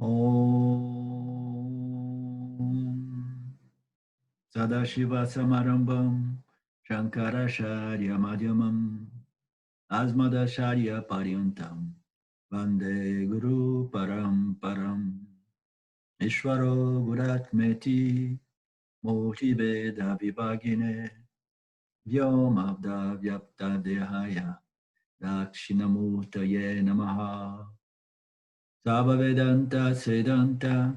Om Sadashiva Samarambam Shankaracharya Madhyamam Asmadacharya Paryantam Vande Guru Paramparam Ishvaro Guratmeti Murti Veda Vibhagine Vyomabda Vyapta Dehaya Dakshinamurtaye Namaha Sabhavedanta Sedanta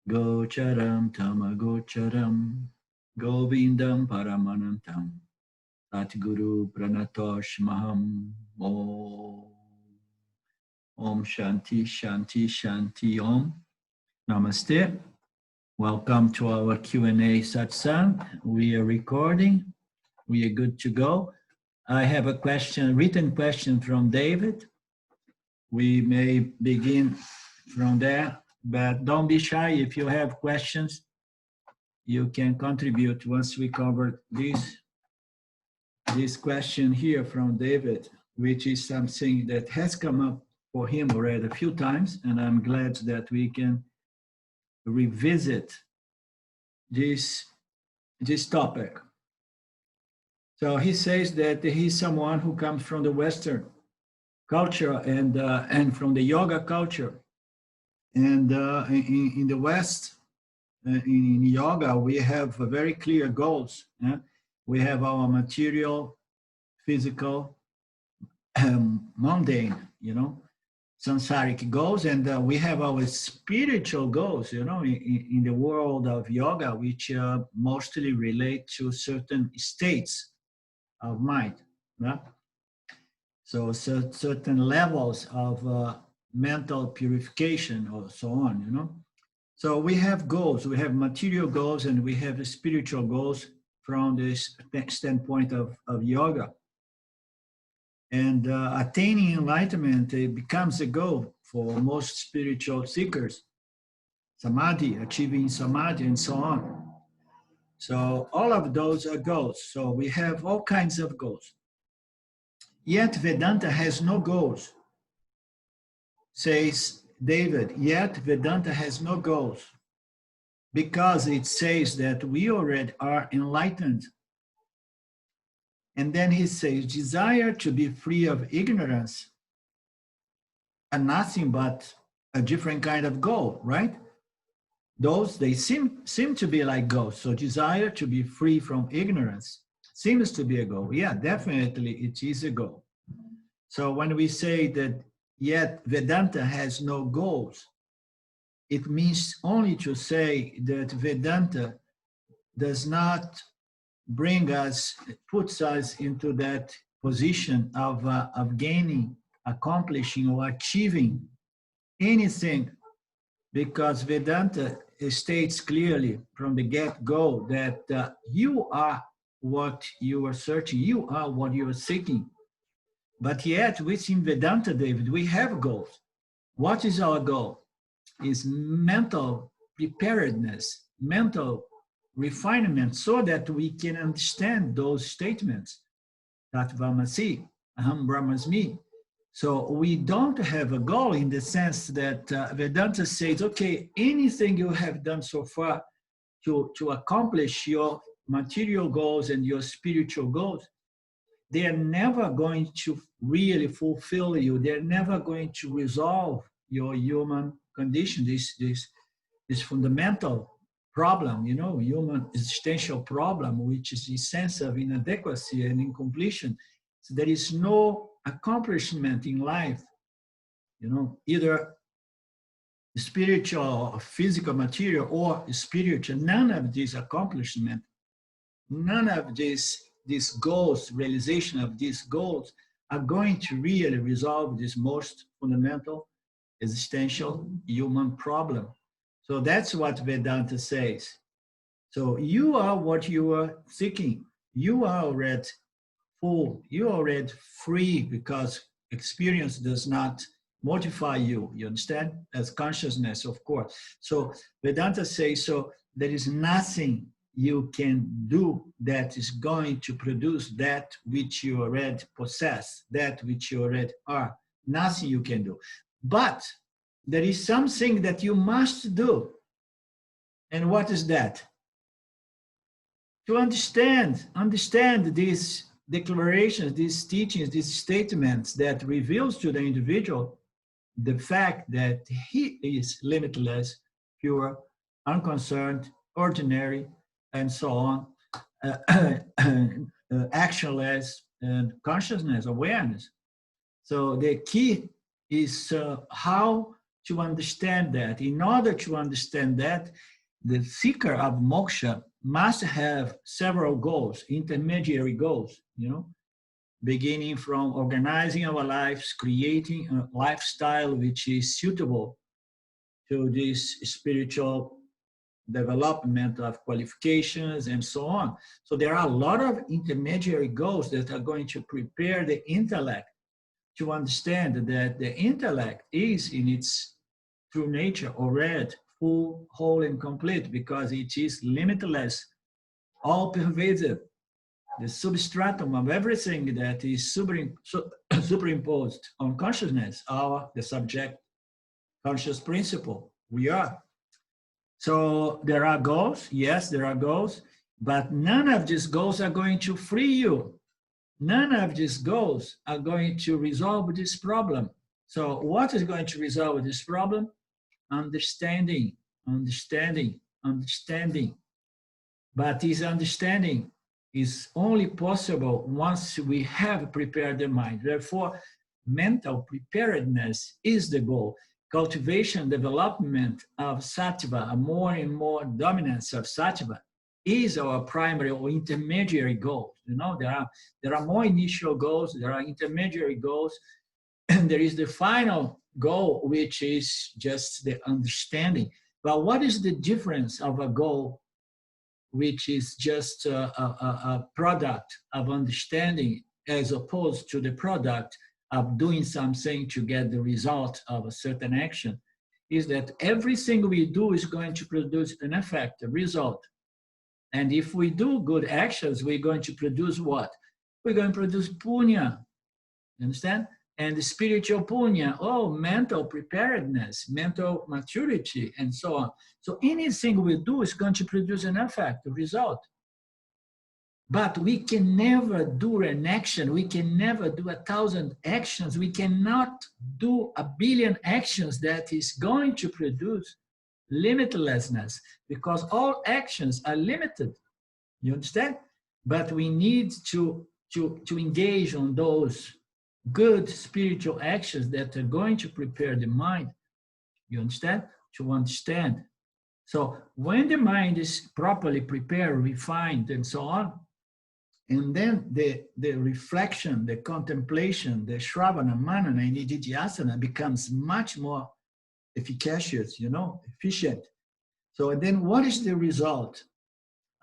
Gocharam Tamagocharam Govindam Paramanantam Satguru Pranatosh Maham Om Shanti Shanti Shanti Om. Namaste. Welcome to our Q&A Satsang. We are recording. We are good to go. I have a question, written question from David. We may begin from there, but don't be shy. If you have questions, you can contribute once we cover this question here from David, which is something that has come up for him already a few times, and I'm glad that we can revisit this topic. So he says that he's someone who comes from the Western culture and from the yoga culture. And in the West, in yoga, we have very clear goals. We have our material, physical, mundane, samsaric goals, and we have our spiritual goals, in the world of yoga, which mostly relate to certain states of mind. So certain levels of mental purification or so on, So we have goals, we have material goals, and we have spiritual goals from this standpoint of yoga. And attaining enlightenment, it becomes a goal for most spiritual seekers. Samadhi, achieving samadhi, and so on. So all of those are goals. So we have all kinds of goals. Yet Vedanta has no goals, says David. Yet Vedanta has no goals, because it says that we already are enlightened. And then he says, desire to be free of ignorance are nothing but a different kind of goal, right? Those, they seem to be like goals. So desire to be free from ignorance seems to be a goal. Yeah, definitely it is a goal. So when we say that yet Vedanta has no goals, it means only to say that Vedanta does not bring us, puts us into that position of gaining, accomplishing, or achieving anything, because Vedanta states clearly from the get-go that you are what you are searching, you are what you are seeking. But yet within Vedanta, David, we have goals. What is our goal? Is mental preparedness, mental refinement, so that we can understand those statements. Tatvamasi, Aham Brahmasmi. So we don't have a goal in the sense that Vedanta says, okay, anything you have done so far to accomplish your material goals and your spiritual goals, they are never going to really fulfill you. They're never going to resolve your human condition, this fundamental problem, human existential problem, which is the sense of inadequacy and incompletion. So there is no accomplishment in life, either spiritual, physical, material, or spiritual. None of these accomplishment, none of these goals, realization of these goals, are going to really resolve this most fundamental existential human problem. So that's what Vedanta says. So you are what you are seeking. You are already full. You are already free, because experience does not modify you. You understand? As consciousness, of course. So Vedanta says, so there is nothing you can do that is going to produce that which you already possess, that which you already are. Nothing you can do. But there is something that you must do. And what is that? To understand these declarations, these teachings, these statements that reveals to the individual the fact that he is limitless, pure, unconcerned, ordinary, and so on, actionless, and consciousness, awareness. So the key is how to understand that. In order to understand that, the seeker of moksha must have several goals, intermediary goals, beginning from organizing our lives, creating a lifestyle which is suitable to this spiritual development of qualifications and so on. So there are a lot of intermediary goals that are going to prepare the intellect to understand that the intellect is in its true nature already full, whole, and complete, because it is limitless, all pervasive, the substratum of everything that is superimposed on consciousness, the subject conscious principle. We are. So there are goals, yes, there are goals, but none of these goals are going to free you. None of these goals are going to resolve this problem. So what is going to resolve this problem? Understanding, understanding, understanding. But this understanding is only possible once we have prepared the mind. Therefore, mental preparedness is the goal. Cultivation, development of sattva, a more and more dominance of sattva, is our primary or intermediary goal. There are more initial goals, there are intermediary goals, and there is the final goal, which is just the understanding. But what is the difference of a goal which is just a product of understanding, as opposed to the product of doing something to get the result of a certain action? Is that everything we do is going to produce an effect, a result. And if we do good actions, we're going to produce what? We're going to produce punya. You understand? And the spiritual punya, mental preparedness, mental maturity, and so on. So anything we do is going to produce an effect, a result. But we can never do an action. We can never do 1,000 actions. We cannot do 1 billion actions that is going to produce limitlessness, because all actions are limited. You understand? But we need to engage on those good spiritual actions that are going to prepare the mind. You understand? To understand. So when the mind is properly prepared, refined, and so on, and then the reflection, the contemplation, the shravana, manana, and nididhyasana becomes much more efficacious, efficient. So and then what is the result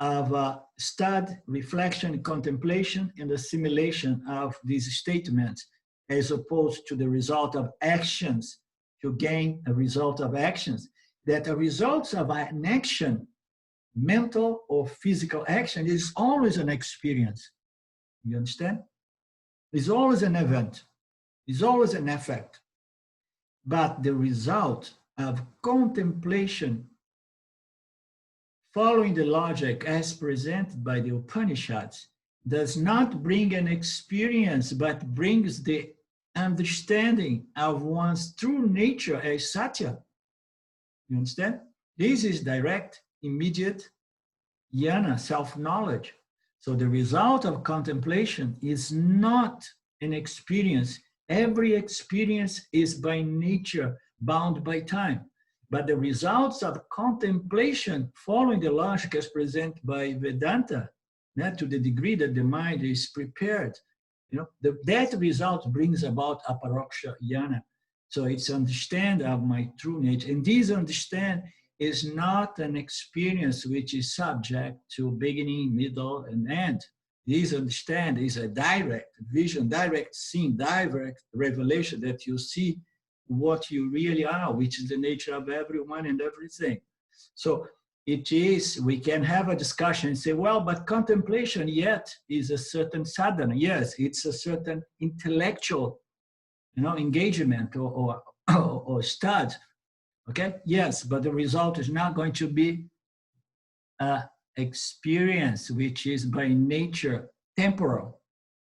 of study, reflection, contemplation, and assimilation of these statements, as opposed to the result of actions, to gain a result of actions? That a result of an action, mental or physical action, is always an experience. You understand? It's always an event. It's always an effect. But the result of contemplation, following the logic as presented by the Upanishads, does not bring an experience, but brings the understanding of one's true nature as Satya. You understand? This is direct, immediate, jnana, self-knowledge. So the result of contemplation is not an experience. Every experience is by nature bound by time. But the results of contemplation, following the logic as presented by Vedanta, to the degree that the mind is prepared, that result brings about aparoksha jnana. So it's understand of my true nature. And this understand is not an experience which is subject to beginning, middle, and end. This understand is a direct vision, direct seeing, direct revelation, that you see what you really are, which is the nature of everyone and everything. So it is, we can have a discussion and say, well, but contemplation yet is a certain sadhana. Yes, it's a certain intellectual engagement or study Okay, yes, but the result is not going to be an experience which is by nature temporal.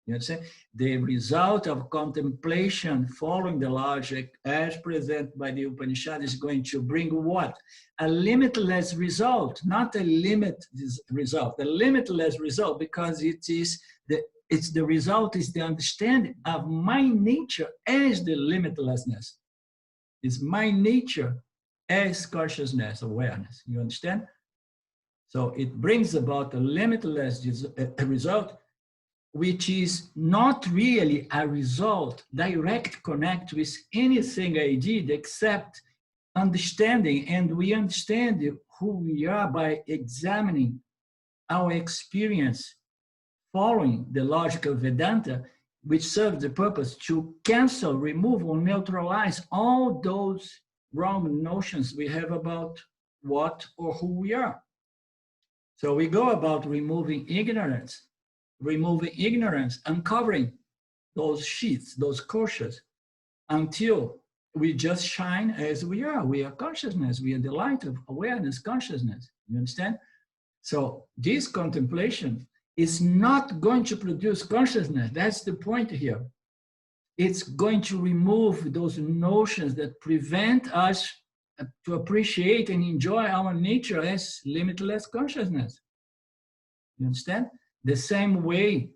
You understand? The result of contemplation following the logic as presented by the Upanishad is going to bring what? A limitless result, not a limit result, a limitless result, because the result is the understanding of my nature as the limitlessness. It's my nature as consciousness, awareness. You understand? So it brings about a limitless result, which is not really a result, direct connect with anything I did except understanding. And we understand who we are by examining our experience following the logic of Vedanta, which serves the purpose to cancel, remove, or neutralize all those wrong notions we have about what or who we are. So we go about removing ignorance, uncovering those sheaths, those koshas, until we just shine as we are. We are consciousness. We are the light of awareness, consciousness. You understand? So this contemplation is not going to produce consciousness. That's the point here. It's going to remove those notions that prevent us to appreciate and enjoy our nature as limitless consciousness. You understand? The same way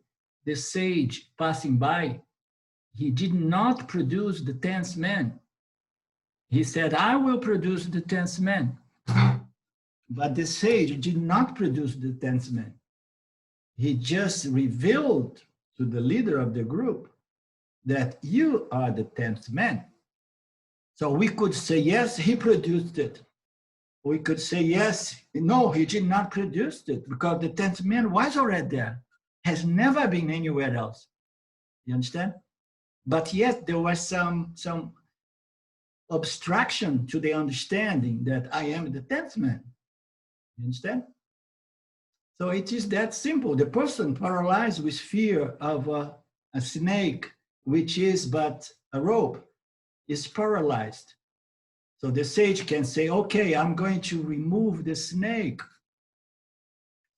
the sage passing by, he did not produce the 10th man. He said, I will produce the 10th man. But the sage did not produce the 10th man. He just revealed to the leader of the group that you are the 10th man. So we could say, yes, he produced it. We could say, yes, no, he did not produce it, because the 10th man was already there, has never been anywhere else. You understand? But yet there was some obstruction to the understanding that I am the 10th man. You understand? So it is that simple. The person paralyzed with fear of a snake, which is but a rope, is paralyzed. So the sage can say, okay, I'm going to remove the snake.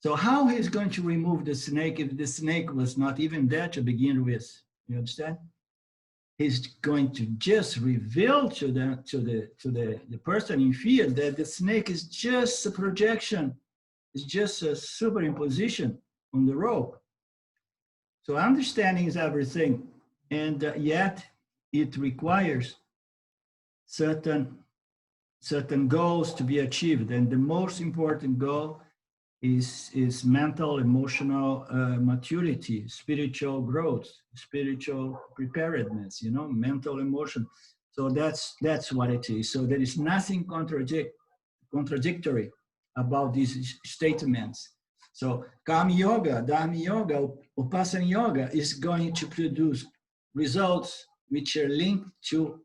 So how he's going to remove the snake if the snake was not even there to begin with? You understand? He's going to just reveal to the person in fear that the snake is just a projection. It's just a superimposition on the rope. So understanding is everything. And yet it requires certain goals to be achieved. And the most important goal is mental, emotional maturity, spiritual growth, spiritual preparedness, mental, emotion. So that's what it is. So there is nothing contradictory about these statements. So Karma Yoga, Dharma Yoga, Upasana Yoga is going to produce results which are linked to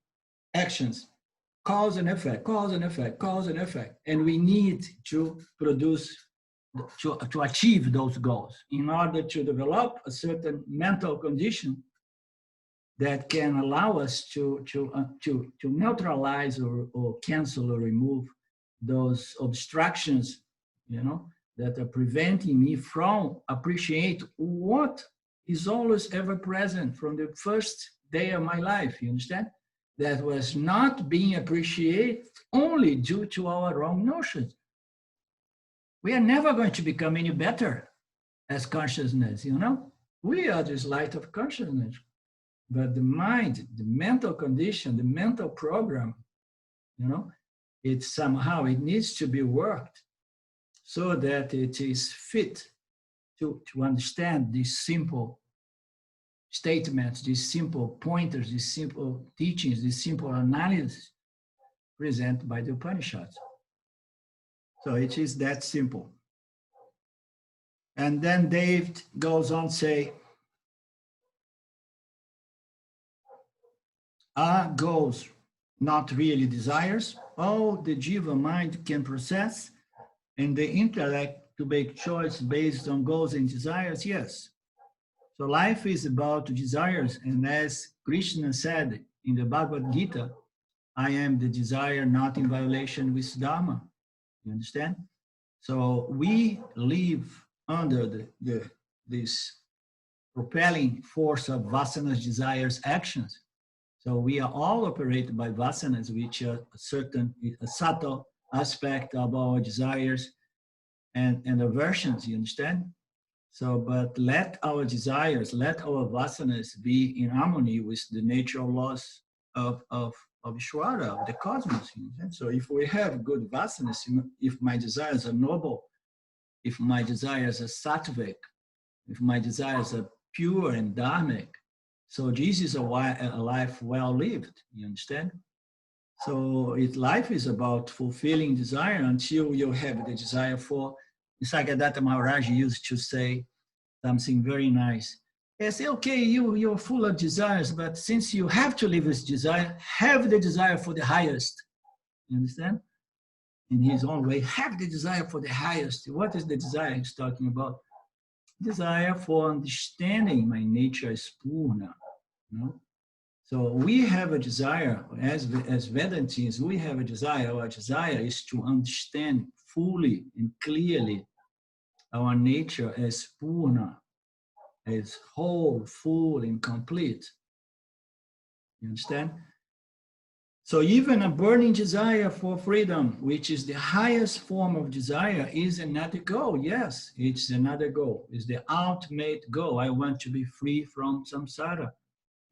actions. Cause and effect, cause and effect, cause and effect. And we need to produce, to achieve those goals in order to develop a certain mental condition that can allow us to neutralize or cancel or remove those obstructions, that are preventing me from appreciate what is always ever present from the first day of my life, you understand? That was not being appreciated only due to our wrong notions. We are never going to become any better as consciousness, We are this light of consciousness. But the mind, the mental condition, the mental program, it needs to be worked so that it is fit to understand these simple statements, these simple pointers, these simple teachings, these simple analysis presented by the Upanishads. So it is that simple. And then Dave goes on to say, are goals not really desires? All the jiva mind can process and the intellect to make choice based on goals and desires? Yes. So life is about desires. And as Krishna said in the Bhagavad Gita, I am the desire not in violation with Dharma. You understand? So we live under this propelling force of vasanas, desires, actions. So we are all operated by vasanas, which are a subtle aspect of our desires and aversions, you understand? So, but let our desires, let our vasanas be in harmony with the natural laws of Ishvara, of the cosmos. You understand? So if we have good vasanas, if my desires are noble, if my desires are sattvic, if my desires are pure and dharmic, so this is a life well lived, you understand? So life is about fulfilling desire until you have the desire for. Nisargadatta Maharaj used to say something very nice. He said, okay, you're full of desires, but since you have to live with desire, have the desire for the highest. You understand? In his own way, have the desire for the highest. What is the desire he's talking about? Desire for understanding my nature as Purna. You know? So we have a desire, as Vedantins, we have a desire. Our desire is to understand fully and clearly our nature as Purna, as whole, full, and complete. You understand? So even a burning desire for freedom, which is the highest form of desire, is another goal. Yes, it's another goal. It's the ultimate goal. I want to be free from samsara.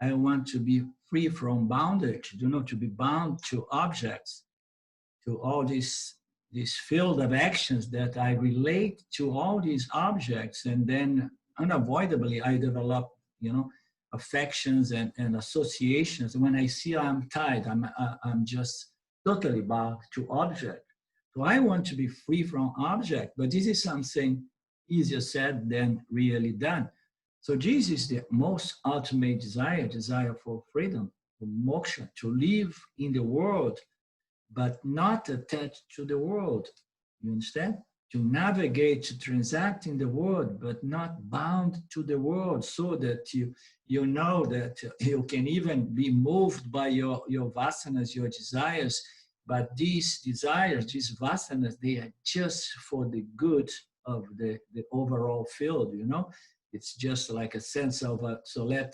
I want to be free from bondage, to be bound to objects, to all this field of actions that I relate to all these objects, and then unavoidably I develop, affections and associations. When I see I'm tied, I'm just totally bound to object. So I want to be free from object, but this is something easier said than really done. So this is the most ultimate desire for freedom, for moksha, to live in the world, but not attached to the world. You understand? To navigate, to transact in the world, but not bound to the world, so that you know that you can even be moved by your vasanas, your desires, but these desires, these vasanas, they are just for the good of the overall field, It's just like a sense of, so let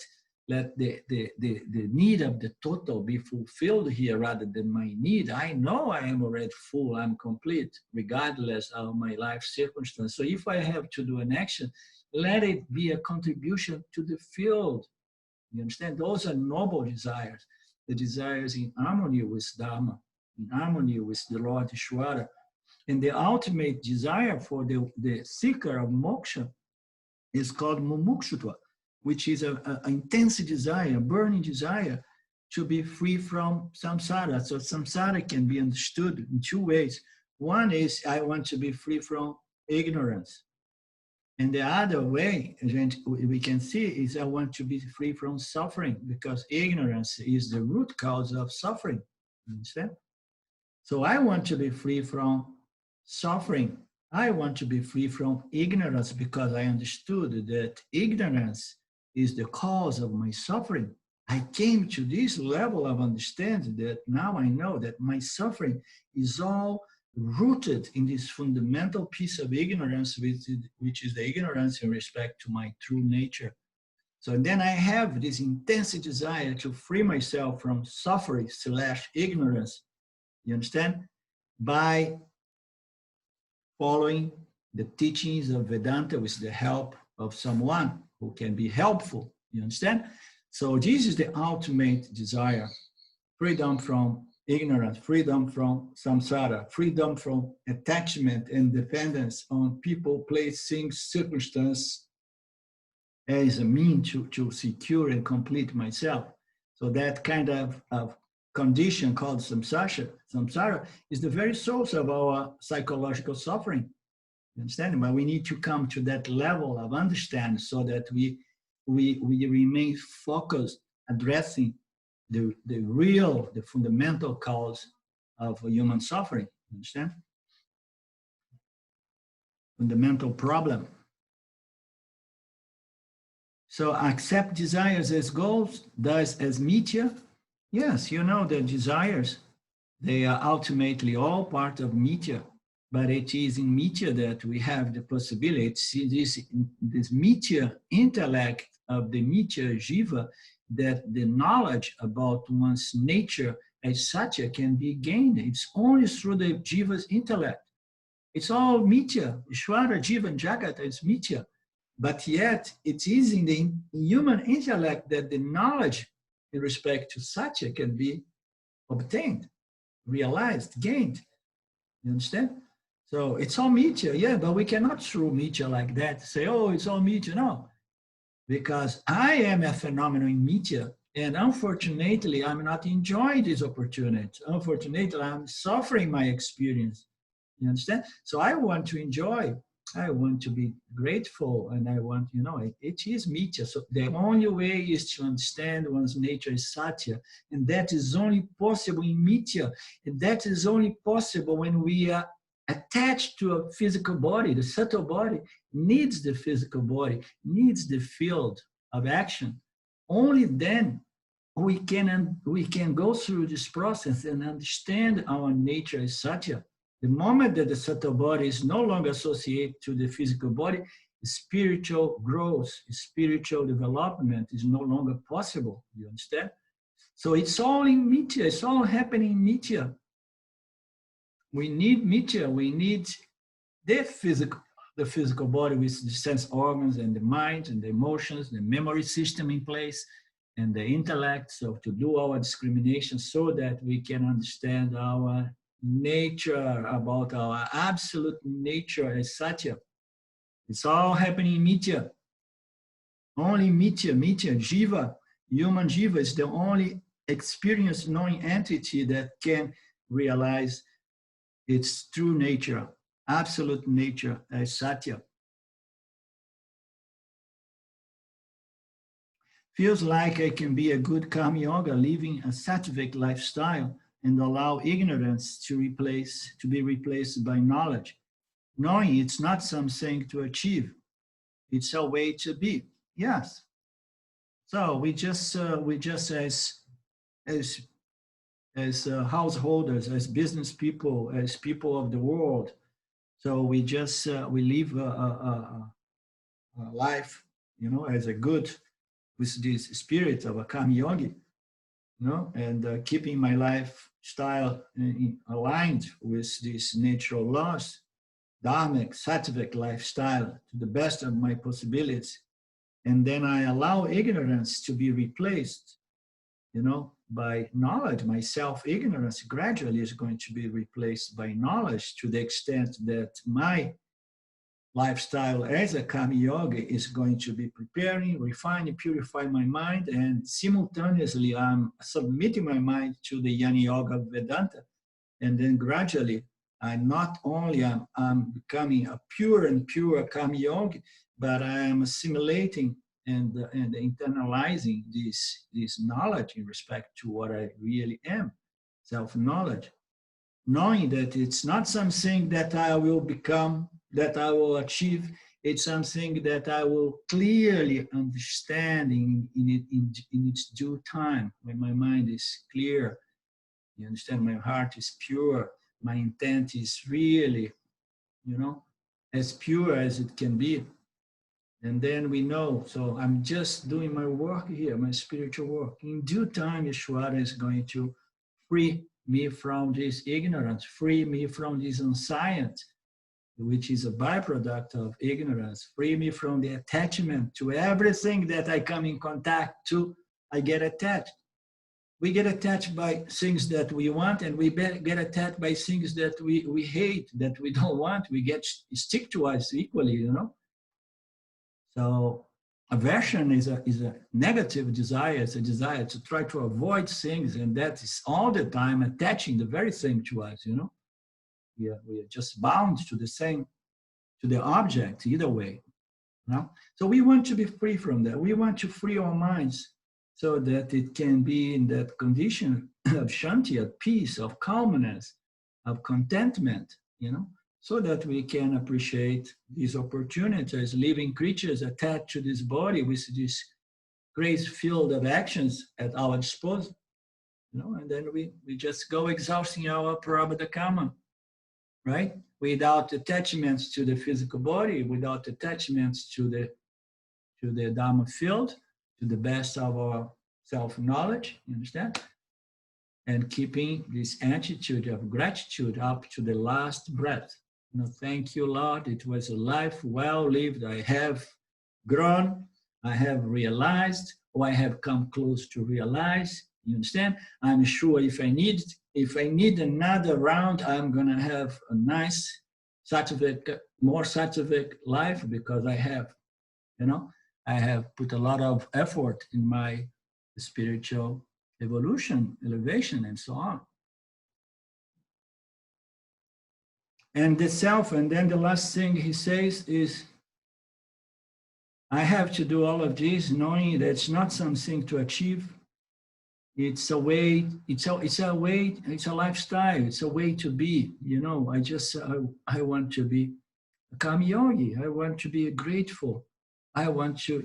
the need of the total be fulfilled here rather than my need. I know I am already full, I'm complete, regardless of my life circumstance. So if I have to do an action, let it be a contribution to the field. You understand? Those are noble desires, the desires in harmony with Dharma, in harmony with the Lord Ishvara. And the ultimate desire for the seeker of moksha is called mumukshutva, which is an intense desire, a burning desire to be free from samsara. So samsara can be understood in two ways. One is I want to be free from ignorance. And the other way we can see is I want to be free from suffering, because ignorance is the root cause of suffering. You understand? So I want to be free from suffering. I want to be free from ignorance, because I understood that ignorance is the cause of my suffering. I came to this level of understanding that now I know that my suffering is all rooted in this fundamental piece of ignorance, which is the ignorance in respect to my true nature. So then I have this intense desire to free myself from suffering / ignorance, you understand? By following the teachings of Vedanta with the help of someone who can be helpful, you understand? So this is the ultimate desire: freedom from ignorance, freedom from samsara, freedom from attachment and dependence on people, place, things, circumstance as a means to secure and complete myself. So that kind of condition called samsara is the very source of our psychological suffering. You understand? But we need to come to that level of understanding so that we remain focused, addressing the fundamental cause of human suffering. You understand? Fundamental problem. So accept desires as goals, thus as mithya, Yes, you know, the desires, they are ultimately all part of Mithya, but it is in Mithya that we have the possibility. It's this Mithya intellect of the Mithya Jiva that the knowledge about one's nature as Satya can be gained. It's only through the Jiva's intellect. It's all Mithya. Ishvara, Jiva, and Jagat is Mithya. But yet, it is in the human intellect that the knowledge in respect to Satya can be obtained, realized, gained. You understand? So it's all Mithya, yeah, but we cannot throw Mithya like that, say, oh, it's all Mithya. No, because I am a phenomenon in Mithya, and unfortunately, I'm not enjoying this opportunity. Unfortunately, I'm suffering my experience. You understand? So I want to enjoy. I want to be grateful, and I want, you know, it is Mithya. So the only way is to understand one's nature is Satya, and that is only possible in Mithya, and that is only possible when we are attached to a physical body. The subtle body needs the physical body, needs the field of action. Only then we can go through this process and understand our nature as Satya. The moment that the subtle body is no longer associated to the physical body, spiritual growth, spiritual development is no longer possible. You understand? So it's all in Mithya. It's all happening in Mithya. We need Mithya. We need the physical body with the sense organs and the mind and the emotions, the memory system in place, and the intellect. So to do our discrimination so that we can understand our nature, about our absolute nature as Satya. It's all happening in Mithya. Only Mithya, Jiva, human Jiva is the only experience knowing entity that can realize its true nature, absolute nature as Satya. Feels like I can be a good Karma Yoga living a sattvic lifestyle and allow ignorance to be replaced by knowledge. Knowing it's not something to achieve, it's a way to be. Yes. So we just as householders, as business people, as people of the world. So we just we live a life, you know, as a good with this spirit of a Karma Yogi, you know, and keeping my lifestyle aligned with these natural laws, dharmic, sattvic lifestyle to the best of my possibilities. And then I allow ignorance to be replaced, you know, by knowledge. My self-ignorance gradually is going to be replaced by knowledge to the extent that my lifestyle as a Karma Yogi is going to be preparing, refining, purifying my mind, and simultaneously I'm submitting my mind to the Jnana Yoga of Vedanta. And then gradually, I'm becoming a pure Karma Yogi, but I am assimilating and internalizing this knowledge in respect to what I really am, self-knowledge, knowing that it's not something that I will become, that I will achieve. It's something that I will clearly understand in its due time, when my mind is clear. You understand? My heart is pure. My intent is really, you know, as pure as it can be. And then we know, so I'm just doing my work here, my spiritual work. In due time, Yeshwara is going to free me from this ignorance, free me from this unscience, which is a byproduct of ignorance, free me from the attachment to everything that I come in contact to. I get attached. We get attached by things that we want, and we get attached by things that we hate, that we don't want. We get stick to us equally, you know. So aversion is a negative desire. It's a desire to try to avoid things, and that is all the time attaching the very thing to us, you know. We are just bound to the object either way. You know? So we want to be free from that. We want to free our minds so that it can be in that condition of shanti, of peace, of calmness, of contentment, you know, so that we can appreciate these opportunities as living creatures attached to this body with this great field of actions at our disposal. and then we just go exhausting our prarabdha karma, right? Without attachments to the physical body, without attachments to the Dharma field, to the best of our self-knowledge, you understand? And keeping this attitude of gratitude up to the last breath. Thank you, Lord. It was a life well lived. I have grown. I have realized, or I have come close to realize. You understand? I'm sure if I need another round, I'm gonna have a nice sattvic, more sattvic life, because I have put a lot of effort in my spiritual evolution, elevation, and so on. And the self, and then the last thing he says is, I have to do all of this knowing that it's not something to achieve. It's a way, it's a way, it's a lifestyle, it's a way to be. I want to be a karma yogi. I want to be grateful. I want to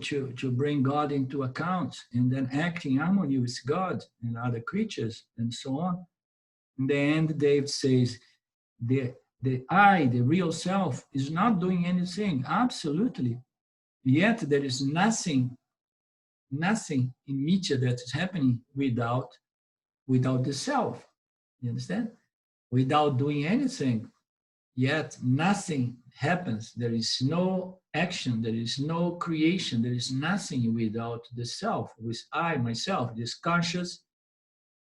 bring God into account and then act in harmony with God and other creatures and so on. In the end, David says, the I, the real self, is not doing anything, absolutely. Yet there is nothing in Nietzsche that is happening without the self. You understand? Without doing anything, yet nothing happens. There is no action, there is no creation, there is nothing without the self, with I, myself, this conscious,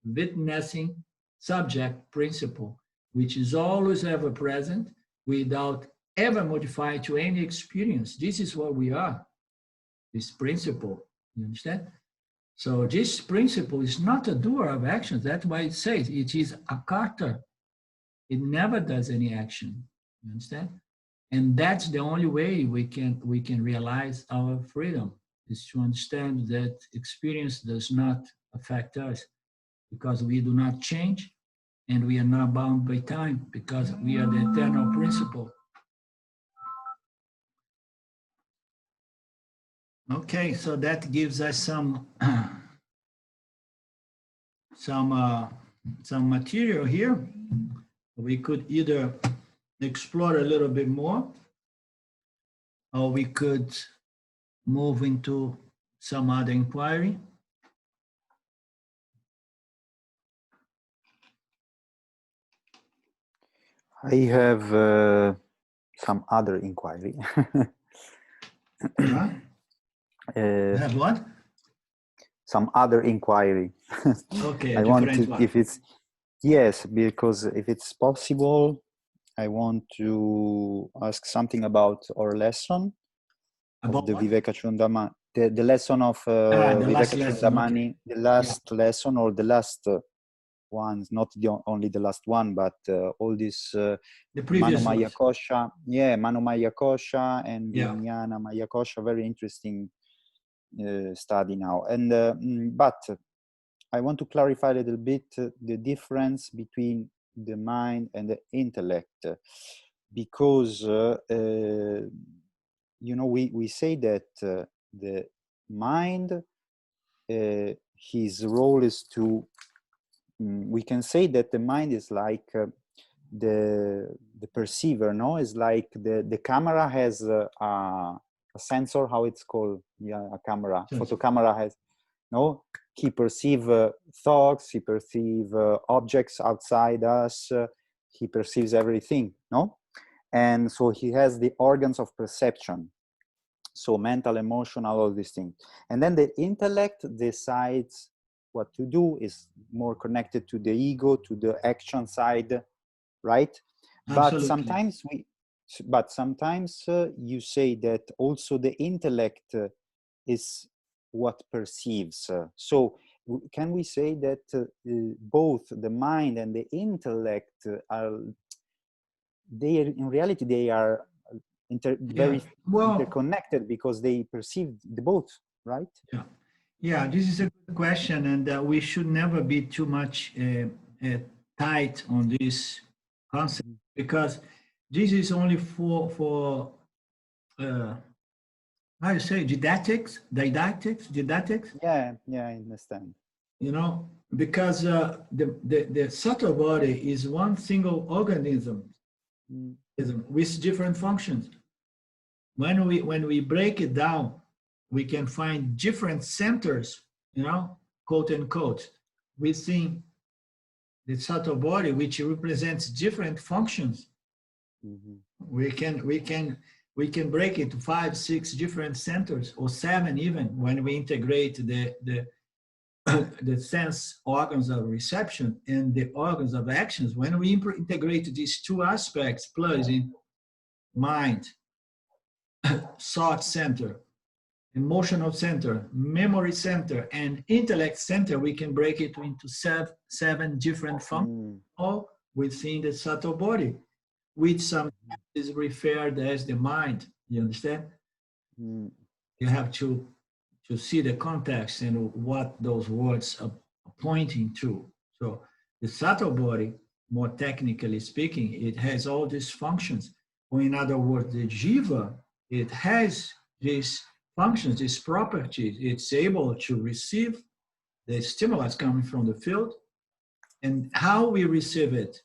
witnessing subject principle, which is always ever present without ever modified to any experience. This is what we are, this principle. You understand? So this principle is not a doer of actions. That's why it says it is a karta. It never does any action. You understand? And that's the only way we can realize our freedom, is to understand that experience does not affect us, because we do not change and we are not bound by time, because we are the eternal principle. Okay, so that gives us some material here. We could either explore a little bit more, or we could move into some other inquiry. I have some other inquiry. Huh? You have what? Some other inquiry. Okay, I want to, one. if it's, yes, because if it's possible, I want to ask something about our lesson of the Vivekachudamani, the lesson of Vivekachudamani, okay. The last lesson, or the last ones, not only the last one, but all this Manomaya Kosha, Manomaya Kosha and Vijnana Maya Kosha, very interesting study now. And but I want to clarify a little bit the difference between the mind and the intellect, because we say that the mind, his role is to, we can say that the mind is like the perceiver, no? It's like the camera has a sensor, how it's called, a camera, photo camera has, no? He perceives thoughts, he perceives objects outside us, he perceives everything, no? And so he has the organs of perception. So mental, emotional, all these things. And then the intellect decides what to do, is more connected to the ego, to the action side, right? Absolutely. But sometimes you say that also the intellect is what perceives. So can we say that both the mind and the intellect in reality, they are very interconnected, because they perceive the both, right? Yeah, this is a good question, and we should never be too much tight on this concept, because this is only for how you say, didactics. Yeah, I understand. because the subtle body is one single organism with different functions. When we break it down, we can find different centers, quote unquote, within the subtle body, which represents different functions. We can break it to 5, 6 different centers, or 7 even, when we integrate the sense organs of reception and the organs of actions. When we integrate these two aspects, plus in mind, thought center, emotional center, memory center, and intellect center, we can break it into 7 different functions, all within the subtle body, which sometimes is referred as the mind. You understand? You have to see the context and what those words are pointing to. So the subtle body, more technically speaking, it has all these functions. Or in other words, the jiva, it has these functions, these properties. It's able to receive the stimulus coming from the field and how we receive it.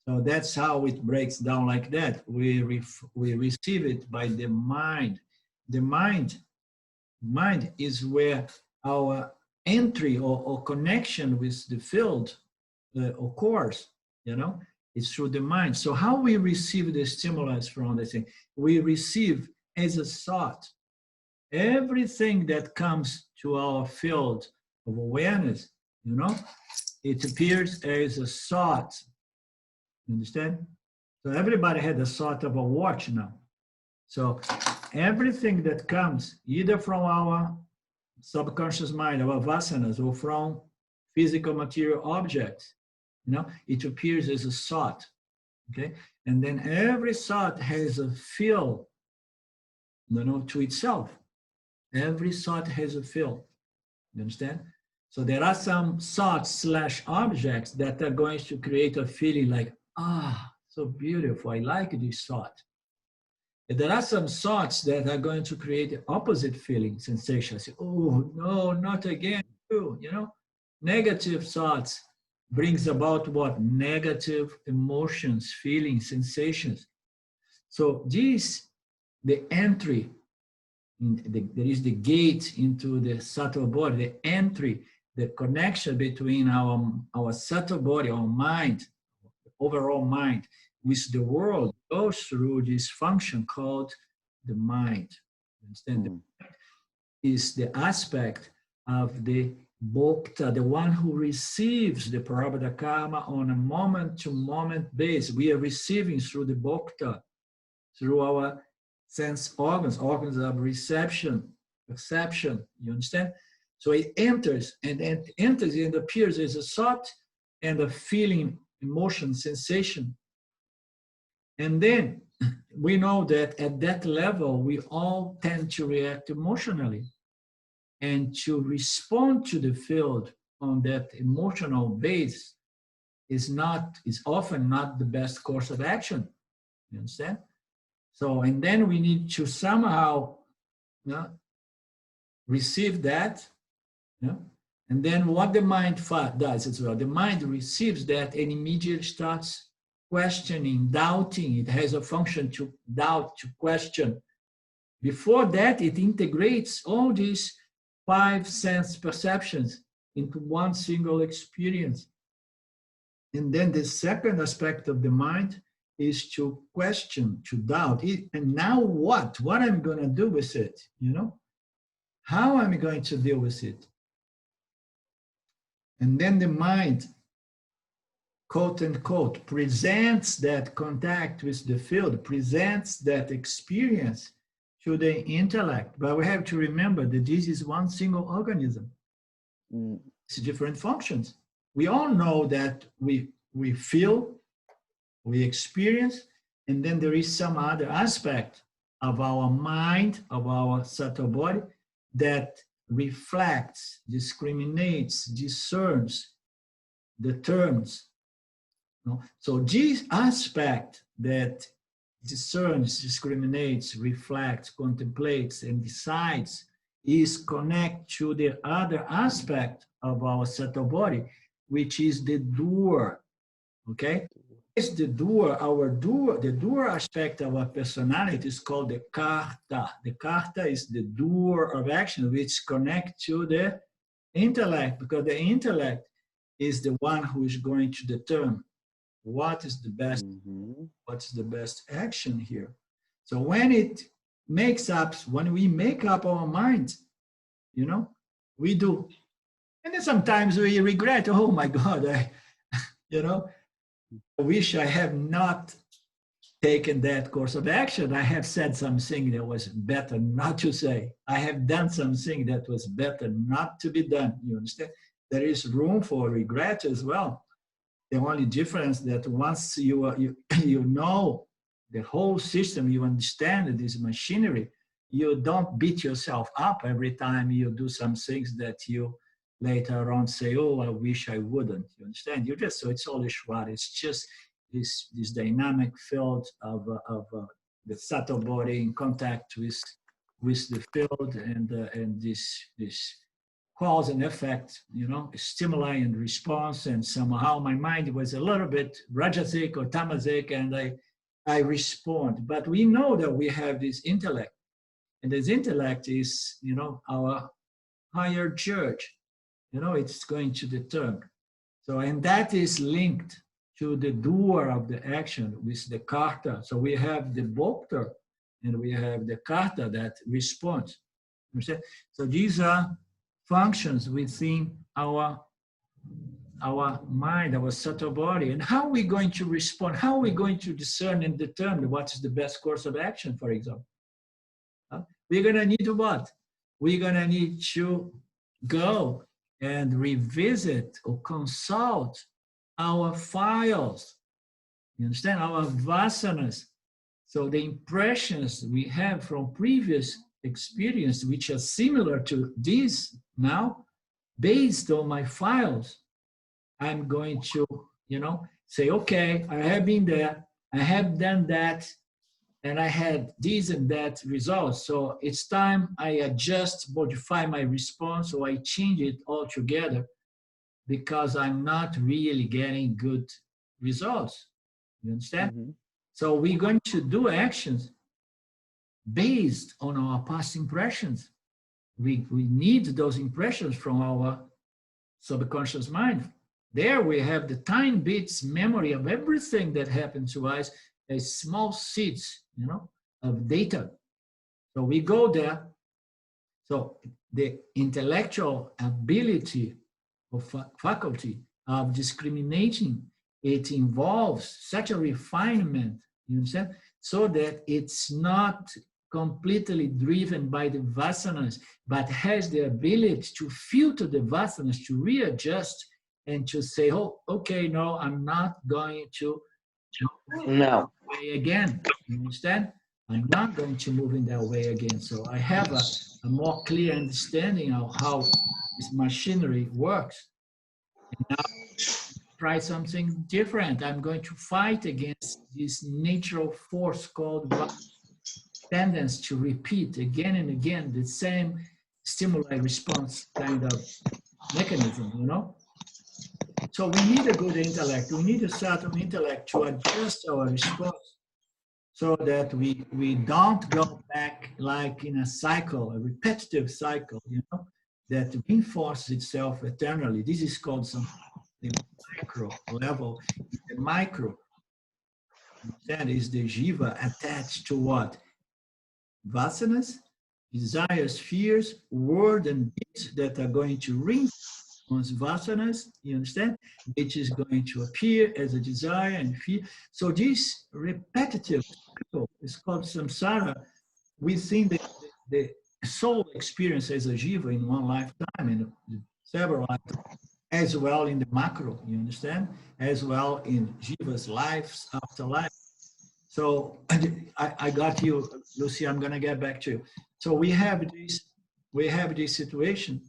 So that's how it breaks down like that. We receive it by the mind. The mind is where our entry or connection with the field occurs, it's through the mind. So how we receive the stimulus from the thing? We receive as a thought. Everything that comes to our field of awareness, it appears as a thought. You understand? So everybody had a thought of a watch now. So everything that comes either from our subconscious mind, our vasanas, or from physical material objects, it appears as a thought. Okay? And then every thought has a feel, to itself. Every thought has a feel. You understand? So there are some thoughts / objects that are going to create a feeling like, so beautiful, I like this thought. And there are some thoughts that are going to create the opposite feeling, sensation. Say, oh, no, not again, Negative thoughts brings about what? Negative emotions, feelings, sensations. So the entry, there is the gate into the subtle body, the entry, the connection between our subtle body, our mind, overall mind, with the world goes through this function called the mind. Understand? The mind is the aspect of the bhokta, the one who receives the prarabdha karma on a moment-to-moment basis. We are receiving through the bhokta, through our sense organs of reception, perception. You understand? So it enters and appears as a thought and a feeling, emotion, sensation. And then we know that at that level, we all tend to react emotionally. And to respond to the field on that emotional base is often not the best course of action. You understand? So, and then we need to somehow receive that. And then what the mind does as well, the mind receives that and immediately starts questioning, doubting. It has a function to doubt, to question. Before that, it integrates all these 5 sense perceptions into one single experience. And then the second aspect of the mind is to question, to doubt. And now what? What am I going to do with it? How am I going to deal with it? And then the mind, quote unquote, presents that contact with the field, presents that experience to the intellect. But we have to remember that this is one single organism. It's different functions. We all know that we feel, we experience, and then there is some other aspect of our mind, of our subtle body, that reflects, discriminates, discerns the terms. So this aspect that discerns, discriminates, reflects, contemplates, and decides is connect to the other aspect of our subtle body, which is the doer. Okay? It's the doer, the doer aspect of our personality is called the karta. The karta is the doer of action, which connect to the intellect, because the intellect is the one who is going to determine what is the best, what's the best action here. So when we make up our minds, we do. And then sometimes we regret, oh my God, I wish I have not taken that course of action. I have said something that was better not to say. I have done something that was better not to be done. You understand? There is room for regret as well. The only difference that once you know the whole system, you understand this machinery, you don't beat yourself up every time you do some things that you later on say, oh, I wish I wouldn't. You understand? So it's all Ishwara. It's just this dynamic field of the subtle body in contact with the field, and this cause and effect, stimuli and response. And somehow my mind was a little bit rajasic or tamasic, and I respond. But we know that we have this intellect, and this intellect is, our higher judge. It's going to determine. So, and that is linked to the doer of the action with the karta. So we have the bhokta and we have the karta that responds. So these are functions within our mind, our subtle body. And how are we going to respond? How are we going to discern and determine what is the best course of action, for example? We're going to need what? We're going to need to go and revisit or consult our files. You understand? Our vasanas. So the impressions we have from previous experience, which are similar to this now, based on my files, I'm going to, say, okay, I have been there, I have done that, and I had these and that results. So it's time I adjust, modify my response, or I change it altogether because I'm not really getting good results. You understand? So we're going to do actions based on our past impressions. We need those impressions from our subconscious mind. There we have the tiny bits memory of everything that happened to us as small seeds, of data. So we go there. So the intellectual ability or faculty of discriminating, it involves such a refinement, you understand, so that it's not completely driven by the vasanas, but has the ability to filter the vasanas, to readjust and to say, oh, okay, no, I'm not going to No. way again. You understand? I'm not going to move in that way again. So I have a more clear understanding of how this machinery works. And now try something different. I'm going to fight against this natural force called tendency to repeat again and again the same stimuli response kind of mechanism, So we need a good intellect. We need a subtle intellect to adjust our response so that we don't go back like in a cycle, a repetitive cycle, that reinforces itself eternally. This is called the micro level. The micro, that is the jiva attached to what? Vasanas, desires, fears, word and deeds that are going to reinforce vasanas, you understand? Which is going to appear as a desire and fear. So this repetitive cycle is called samsara within the soul experience as a jiva in one lifetime and several lifetimes, as well in the macro, you understand? As well in jiva's lives after life. So I got you, Lucy. I'm going to get back to you. So we have this situation.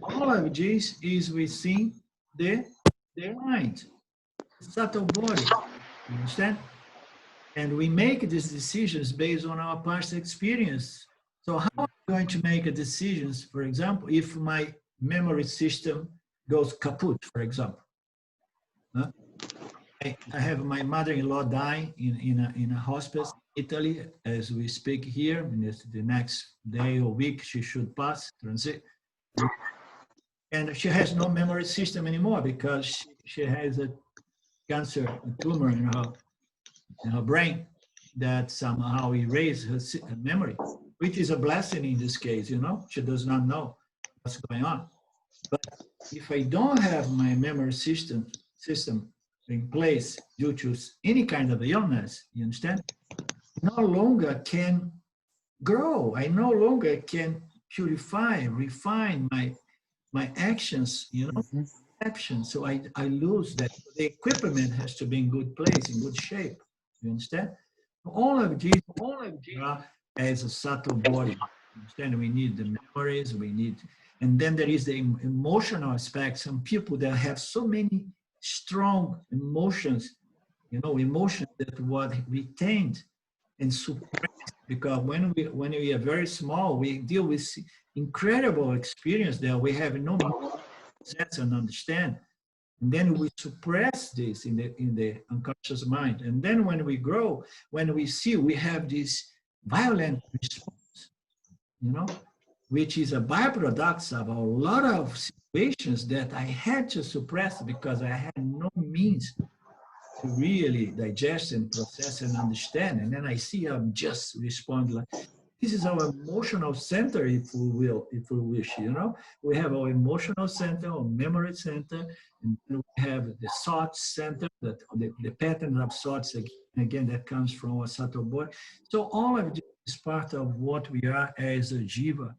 All of this is within the mind, the subtle body. You understand? And we make these decisions based on our past experience. So how going to make a decisions, for example, if my memory system goes kaput, for example. Huh? I have my mother-in-law dying in a hospice in Italy as we speak here. And the next day or week she should pass, transit. And she has no memory system anymore because she has a cancer, a tumor in her brain that somehow erased her memory, which is a blessing in this case, you know. She does not know what's going on. But if I don't have my memory system in place due to any kind of illness, you understand? I no longer can grow. I no longer can purify, refine my actions, you know, actions. So I lose that. The equipment has to be in good place, in good shape. You understand? All of these as a subtle body. You understand? We need the memories, we need, and then there is the emotional aspect. Some people that have so many strong emotions, you know, emotions that what retained and suppressed, because when we are very small, we deal with incredible experience that we have no sense and understand. And then we suppress this in the unconscious mind. And then when we grow, when we see, we have this violent response, you know, which is a byproduct of a lot of situations that I had to suppress because I had no means to really digest and process and understand. And then I see I'm just respond like, this is our emotional center, if we wish, you know. We have our emotional center, our memory center, and we have the thought center, that the pattern of thoughts, again, that comes from our subtle body. So all of this is part of what we are as a jiva,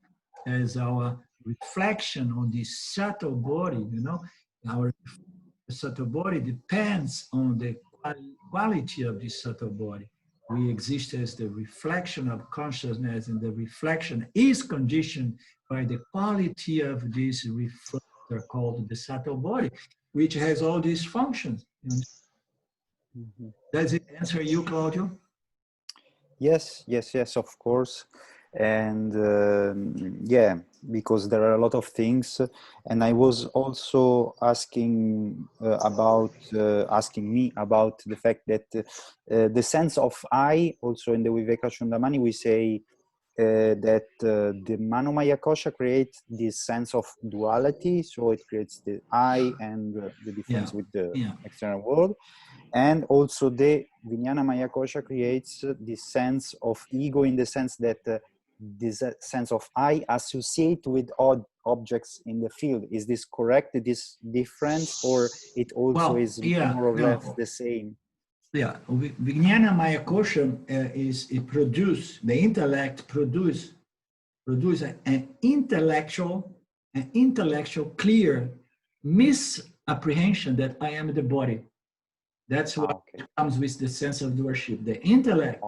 as our reflection on this subtle body, you know. Our subtle body depends on the quality of this subtle body. We exist as the reflection of consciousness, and the reflection is conditioned by the quality of this reflector called the subtle body, which has all these functions. Does it answer you, Claudio? Yes, of course. And yeah, because there are a lot of things. And I was also asking asking me about the fact that the sense of I, also in the Vivekachudamani, we say that the Manomaya Kosha creates this sense of duality. So it creates the I and the difference with the external world. And also the Vijnana Maya Kosha creates this sense of ego, in the sense that this sense of I associate with odd objects in the field. Is this correct, this difference, or it also is more or less the same? Yeah, Vijnana Maya Kosha the intellect produce an intellectual clear misapprehension that I am the body. That's what comes with the sense of doership. The intellect,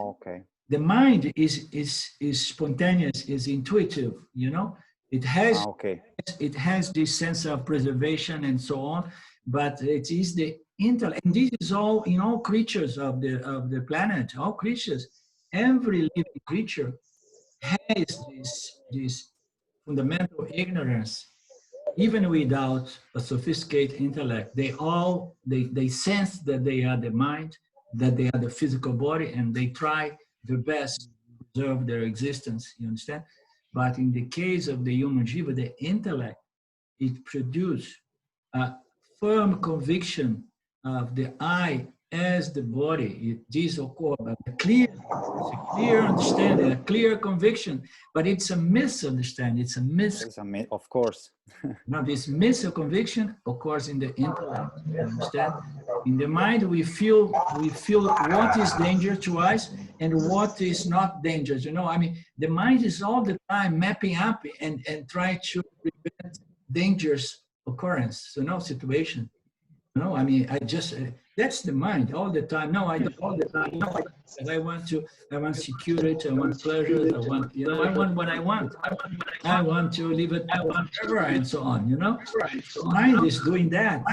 the mind is spontaneous, is intuitive. You know, it has this sense of preservation and so on. But it is the intellect, and this is all in all creatures of the planet. All creatures, every living creature has this fundamental ignorance. Even without a sophisticated intellect, they sense that they are the mind, that they are the physical body, and they try their best to preserve their existence, you understand? But in the case of the human jiva, the intellect, it produces a firm conviction of the I as the body. This occurs, a clear understanding, a clear conviction, but it's a misunderstanding. It's a of course. Now, this misconviction occurs in the intellect. You understand? In the mind, we feel what is danger to us and what is not dangerous. You know, I mean, the mind is all the time mapping up and try to prevent dangerous occurrence. So no situation. No, I mean, I just that's the mind all the time. No, I don't all the time. No, I want security. I want pleasure. I want what I want. I want to live it forever and so on. You know, the mind is doing that.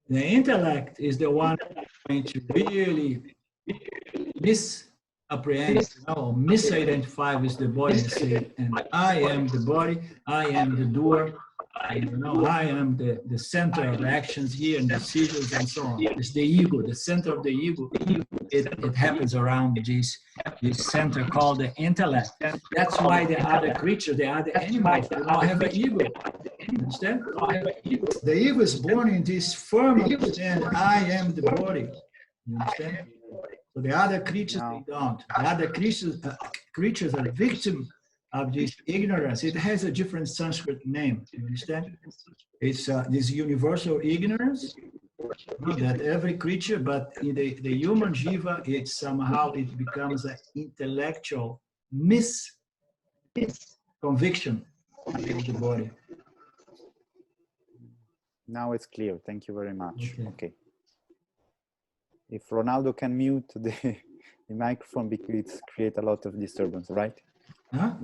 The intellect is the one trying to really apprehend, misidentify with the body and say, and I am the body, I am the doer, and, I am the center of actions here and decisions and so on. It's the ego, the center of the ego. It happens around this center called the intellect. That's why the other creatures, the other animals, do not have an ego. Understand? The ego is born in this firm understand, I am the body. You understand? So the other creatures, they don't. The other creatures are victims of this ignorance. It has a different Sanskrit name. You understand? It's this universal ignorance that every creature, but in the human jiva, it becomes an intellectual misconviction of the body. Now it's clear. Thank you very much. Okay. If Ronaldo can mute the microphone because it creates a lot of disturbance, right? Huh?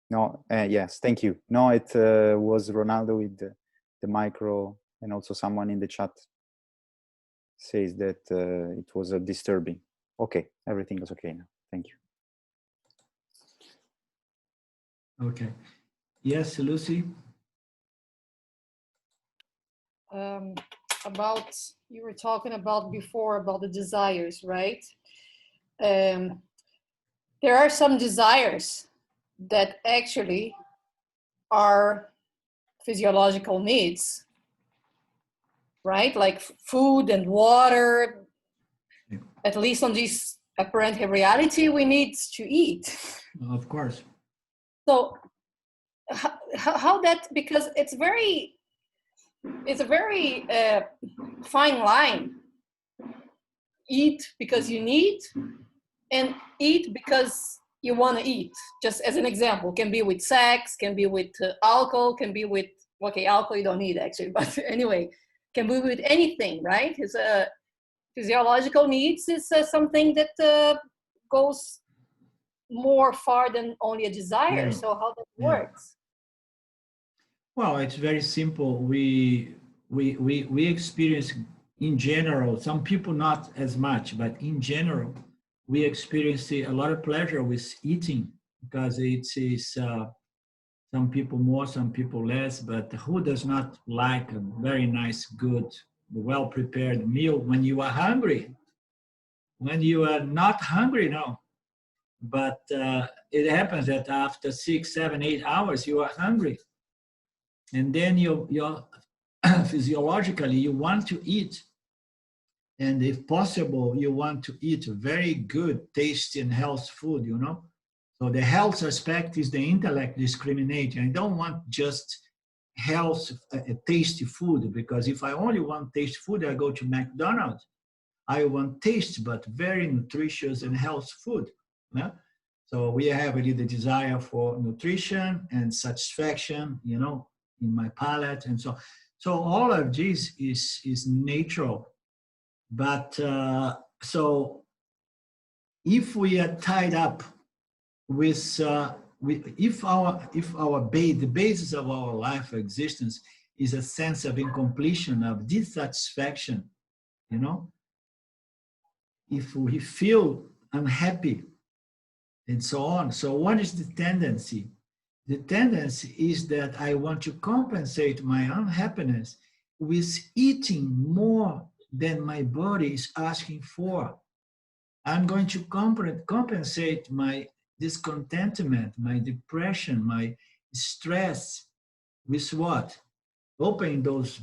No, yes, thank you. No, it was Ronaldo with the micro, and also someone in the chat says that it was disturbing. Okay, everything is okay now. Thank you. Okay. Yes, Lucy? About, you were talking about before about the desires, right? There are some desires that actually are physiological needs, right? Like food and water. At least on this apparent reality, we need to eat. Of course. So how that, because it's a very fine line. Eat because you need, and eat because you want to eat. Just as an example, can be with sex, can be with alcohol, can be with, okay, alcohol you don't need actually, but anyway, can be with anything, right? It's physiological needs is something that goes more far than only a desire. Yeah. So how that works? Well, it's very simple. We experience in general, some people not as much, but in general, we experience a lot of pleasure with eating because it is some people more, some people less, but who does not like a very nice, good, well-prepared meal when you are hungry? When you are not hungry, no. But it happens that after 6, 7, 8 hours, you are hungry. And then you're physiologically, you want to eat. And if possible, you want to eat very good, tasty, and healthy food, So the health aspect is the intellect discriminating. I don't want just health, tasty food, because if I only want tasty food, I go to McDonald's. I want taste, but very nutritious and healthy food. Yeah? So we have really the desire for nutrition and satisfaction, in my palate and so. So all of this is natural. But so if we are tied up with the basis of our life existence is a sense of incompletion, of dissatisfaction, if we feel unhappy and so on. So what is the tendency? The tendency is that I want to compensate my unhappiness with eating more than my body is asking for. I'm going to compensate my discontentment, my depression, my stress with what? Opening those,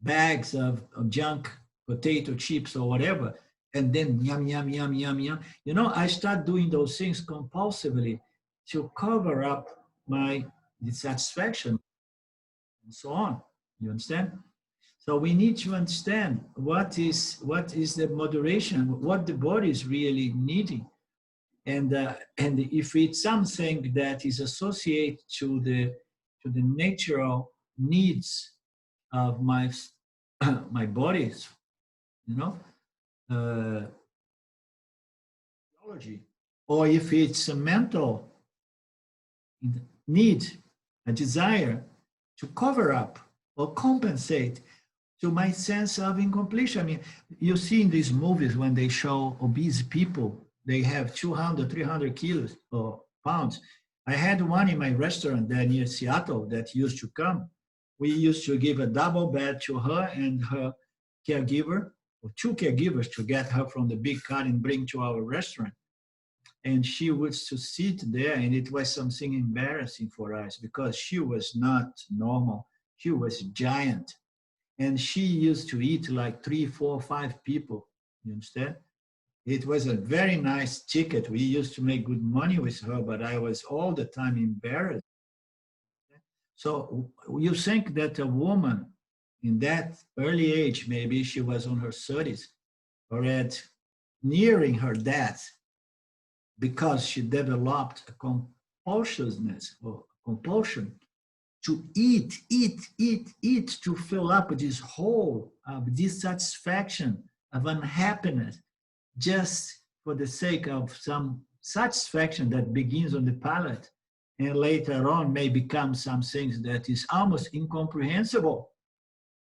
bags of junk potato chips or whatever, and then yum, yum, yum, yum, yum. I start doing those things compulsively to cover up my dissatisfaction and so on. You understand? So we need to understand what is the moderation, what the body is really needing. And if it's something that is associated to the natural needs of my my bodies, biology, or if it's a mental need, a desire to cover up or compensate to my sense of incompletion. I mean, you see in these movies when they show obese people, they have 200, 300 kilos or pounds. I had one in my restaurant there near Seattle that used to come. We used to give a double bed to her and her caregiver, or two caregivers, to get her from the big car and bring to our restaurant. And she was to sit there, and it was something embarrassing for us because she was not normal. She was giant. And she used to eat like 3, 4, 5 people. You understand? It was a very nice ticket. We used to make good money with her, but I was all the time embarrassed. So you think that a woman in that early age, maybe she was on her 30s, or at nearing her death, because she developed a compulsiveness or compulsion to eat, to fill up this hole of dissatisfaction, of unhappiness, just for the sake of some satisfaction that begins on the palate and later on may become something that is almost incomprehensible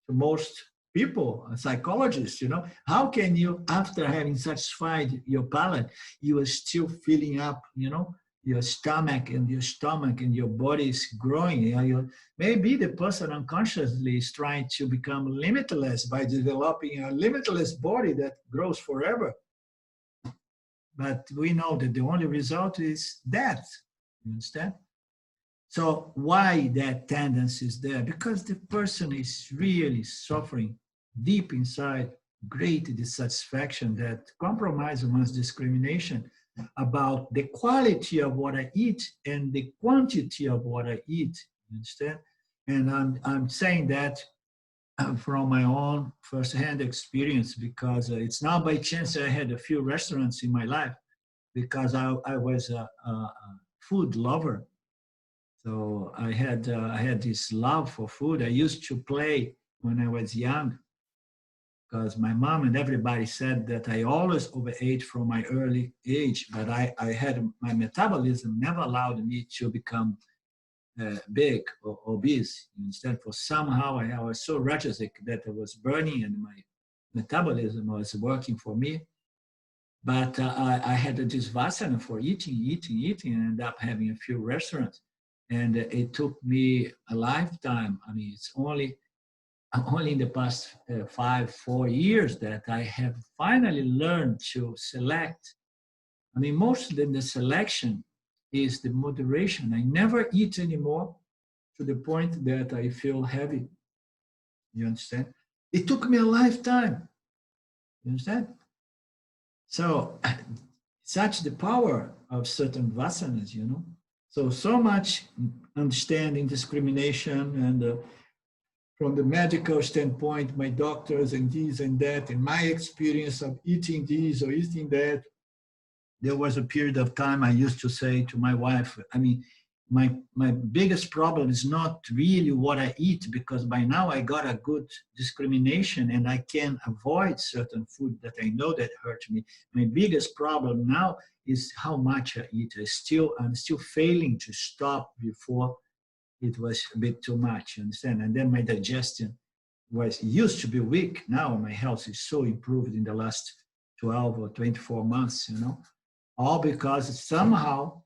to most people, psychologists. How can you, after having satisfied your palate, you are still filling up, your stomach and your body is growing. Maybe the person unconsciously is trying to become limitless by developing a limitless body that grows forever. But we know that the only result is death. You understand? So why that tendency is there? Because the person is really suffering deep inside great dissatisfaction that compromises one's discrimination about the quality of what I eat and the quantity of what I eat. You understand? And I'm saying that from my own first-hand experience, because it's not by chance I had a few restaurants in my life, because I was a food lover. So I had this love for food. I used to play when I was young, because my mom and everybody said that I always overate from my early age, but I had my metabolism never allowed me to become big or obese. Instead, for somehow I was so rhetoric that I was burning and my metabolism was working for me. But I had this vasana for eating, and ended up having a few restaurants. And it took me a lifetime. I mean, it's only in the past 4 years that I have finally learned to select. I mean, mostly the selection is the moderation. I never eat anymore to the point that I feel heavy. You understand? It took me a lifetime. You understand? So such the power of certain vasanas, So much understanding discrimination, and from the medical standpoint, my doctors and this and that, and my experience of eating this or eating that. There was a period of time I used to say to my wife, I mean, my biggest problem is not really what I eat, because by now I got a good discrimination and I can avoid certain food that I know that hurt me. My biggest problem now is how much I eat. I'm still failing to stop before it was a bit too much, you understand? And then my digestion used to be weak. Now my health is so improved in the last 12 or 24 months, all because somehow,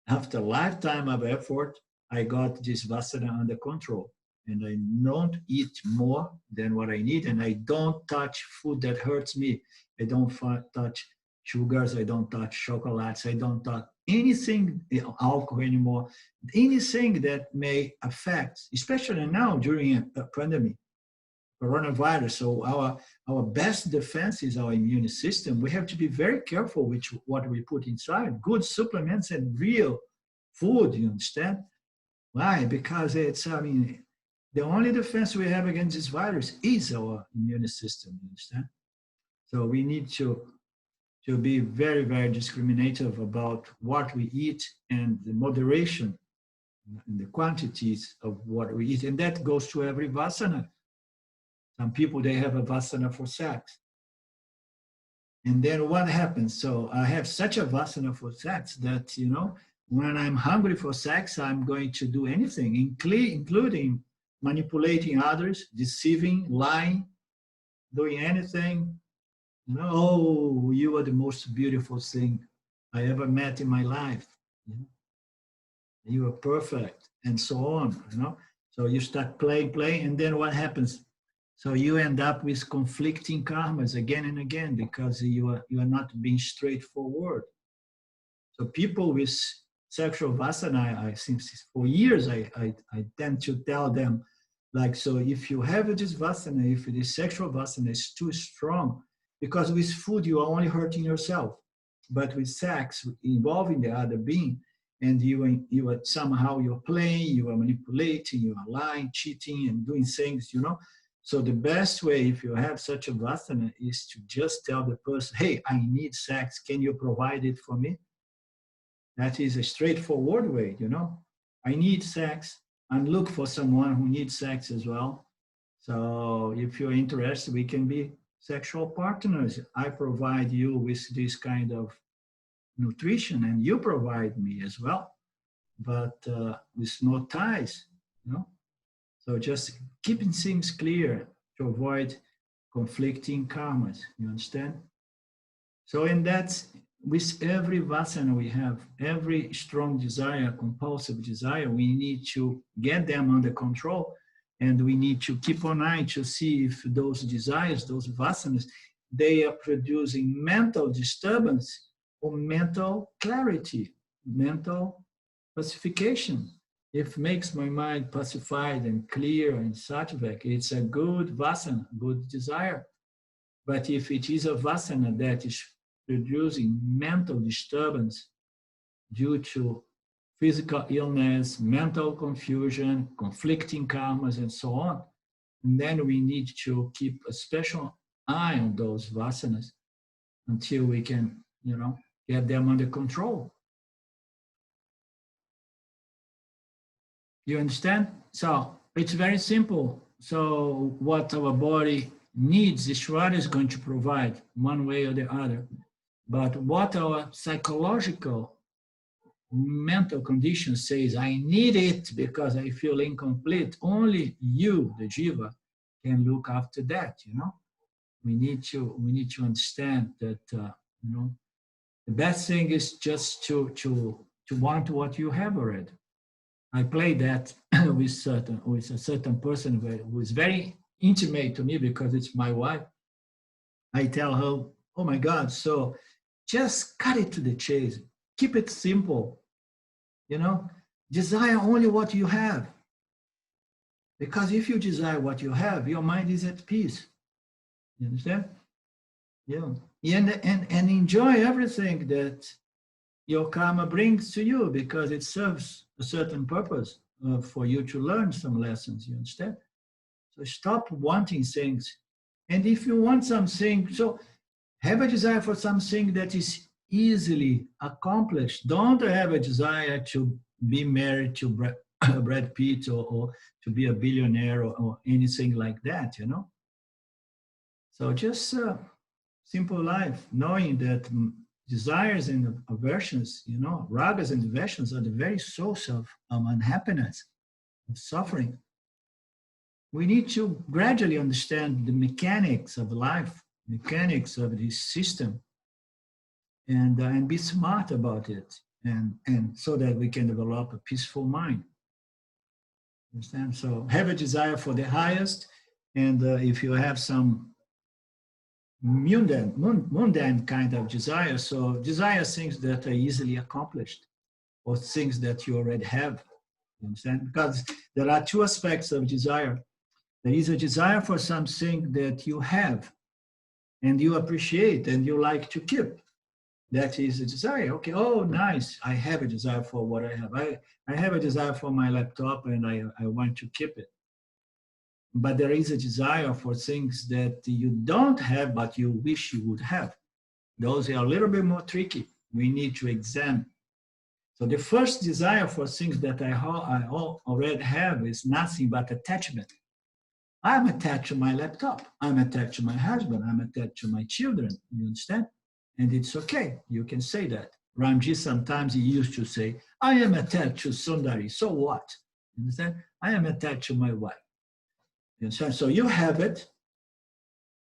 after a lifetime of effort, I got this vasana under control. And I don't eat more than what I need, and I don't touch food that hurts me. I don't touch sugars, I don't touch chocolates, I don't touch anything, alcohol anymore, anything that may affect, especially now during a pandemic, coronavirus. So our best defense is our immune system. We have to be very careful with what we put inside. Good supplements and real food, you understand? Why? Because the only defense we have against this virus is our immune system, you understand? So we need to be very, very discriminative about what we eat and the moderation and the quantities of what we eat. And that goes to every vasana. Some people, they have a vasana for sex. And then what happens? So I have such a vasana for sex that, when I'm hungry for sex, I'm going to do anything, including manipulating others, deceiving, lying, doing anything. Oh, you are the most beautiful thing I ever met in my life. You are perfect, and so on, you know. So you start playing, and then what happens? So you end up with conflicting karmas again and again because you are not being straightforward. So people with sexual vasana, I think for years I tend to tell them, like, so if you have this vasana, if this sexual vasana is too strong, because with food you are only hurting yourself, but with sex involving the other being, and you are somehow you're playing, you are manipulating, you are lying, cheating, and doing things, you know. So the best way, if you have such a vasana, is to just tell the person, hey, I need sex, can you provide it for me? That is a straightforward way, you know. I need sex, and look for someone who needs sex as well. So if you're interested, we can be sexual partners. I provide you with this kind of nutrition, and you provide me as well, but with no ties, you know. So just keeping things clear to avoid conflicting karmas, you understand? So in that, with every vasana we have, every strong desire, compulsive desire, we need to get them under control, and we need to keep an eye to see if those desires, those vasanas, they are producing mental disturbance or mental clarity, mental pacification. If makes my mind pacified and clear and sattvic, it's a good vasana, good desire. But if it is a vasana that is producing mental disturbance due to physical illness, mental confusion, conflicting karmas, and so on, and then we need to keep a special eye on those vasanas until we can, you know, get them under control. You understand? So it's very simple. So what our body needs, Ishvara is going to provide one way or the other. But what our psychological mental condition says, I need it because I feel incomplete, only you, the jiva, can look after that, you know. We need to understand that, you know, the best thing is just to want what you have already. I play that with a certain person who is very intimate to me because it's my wife. I tell her, oh my God, so just cut it to the chase. Keep it simple. You know, desire only what you have. Because if you desire what you have, your mind is at peace. You understand? Yeah. And enjoy everything that your karma brings to you because it serves a certain purpose for you to learn some lessons. You understand? So stop wanting things. And if you want something, so have a desire for something that is easily accomplished. Don't have a desire to be married to Brad Pitt or to be a billionaire or anything like that, you know? So just simple life, knowing that desires and aversions, you know, ragas and dveshans are the very source of unhappiness, of suffering. We need to gradually understand the mechanics of life, mechanics of this system, and be smart about it, and so that we can develop a peaceful mind. Understand? So have a desire for the highest, and if you have some mundane kind of desire, so desire things that are easily accomplished, or things that you already have. You understand? Because there are two aspects of desire. There is a desire for something that you have, and you appreciate, and you like to keep. That is a desire. Okay, oh, nice. I have a desire for what I have. I have a desire for my laptop, and I want to keep it. But there is a desire for things that you don't have, but you wish you would have. Those are a little bit more tricky. We need to examine. So the first desire for things that I already have is nothing but attachment. I'm attached to my laptop. I'm attached to my husband. I'm attached to my children. You understand? And it's okay. You can say that. Ramji sometimes he used to say, I am attached to Sundari. So what? You understand? I am attached to my wife. You understand? So you have it.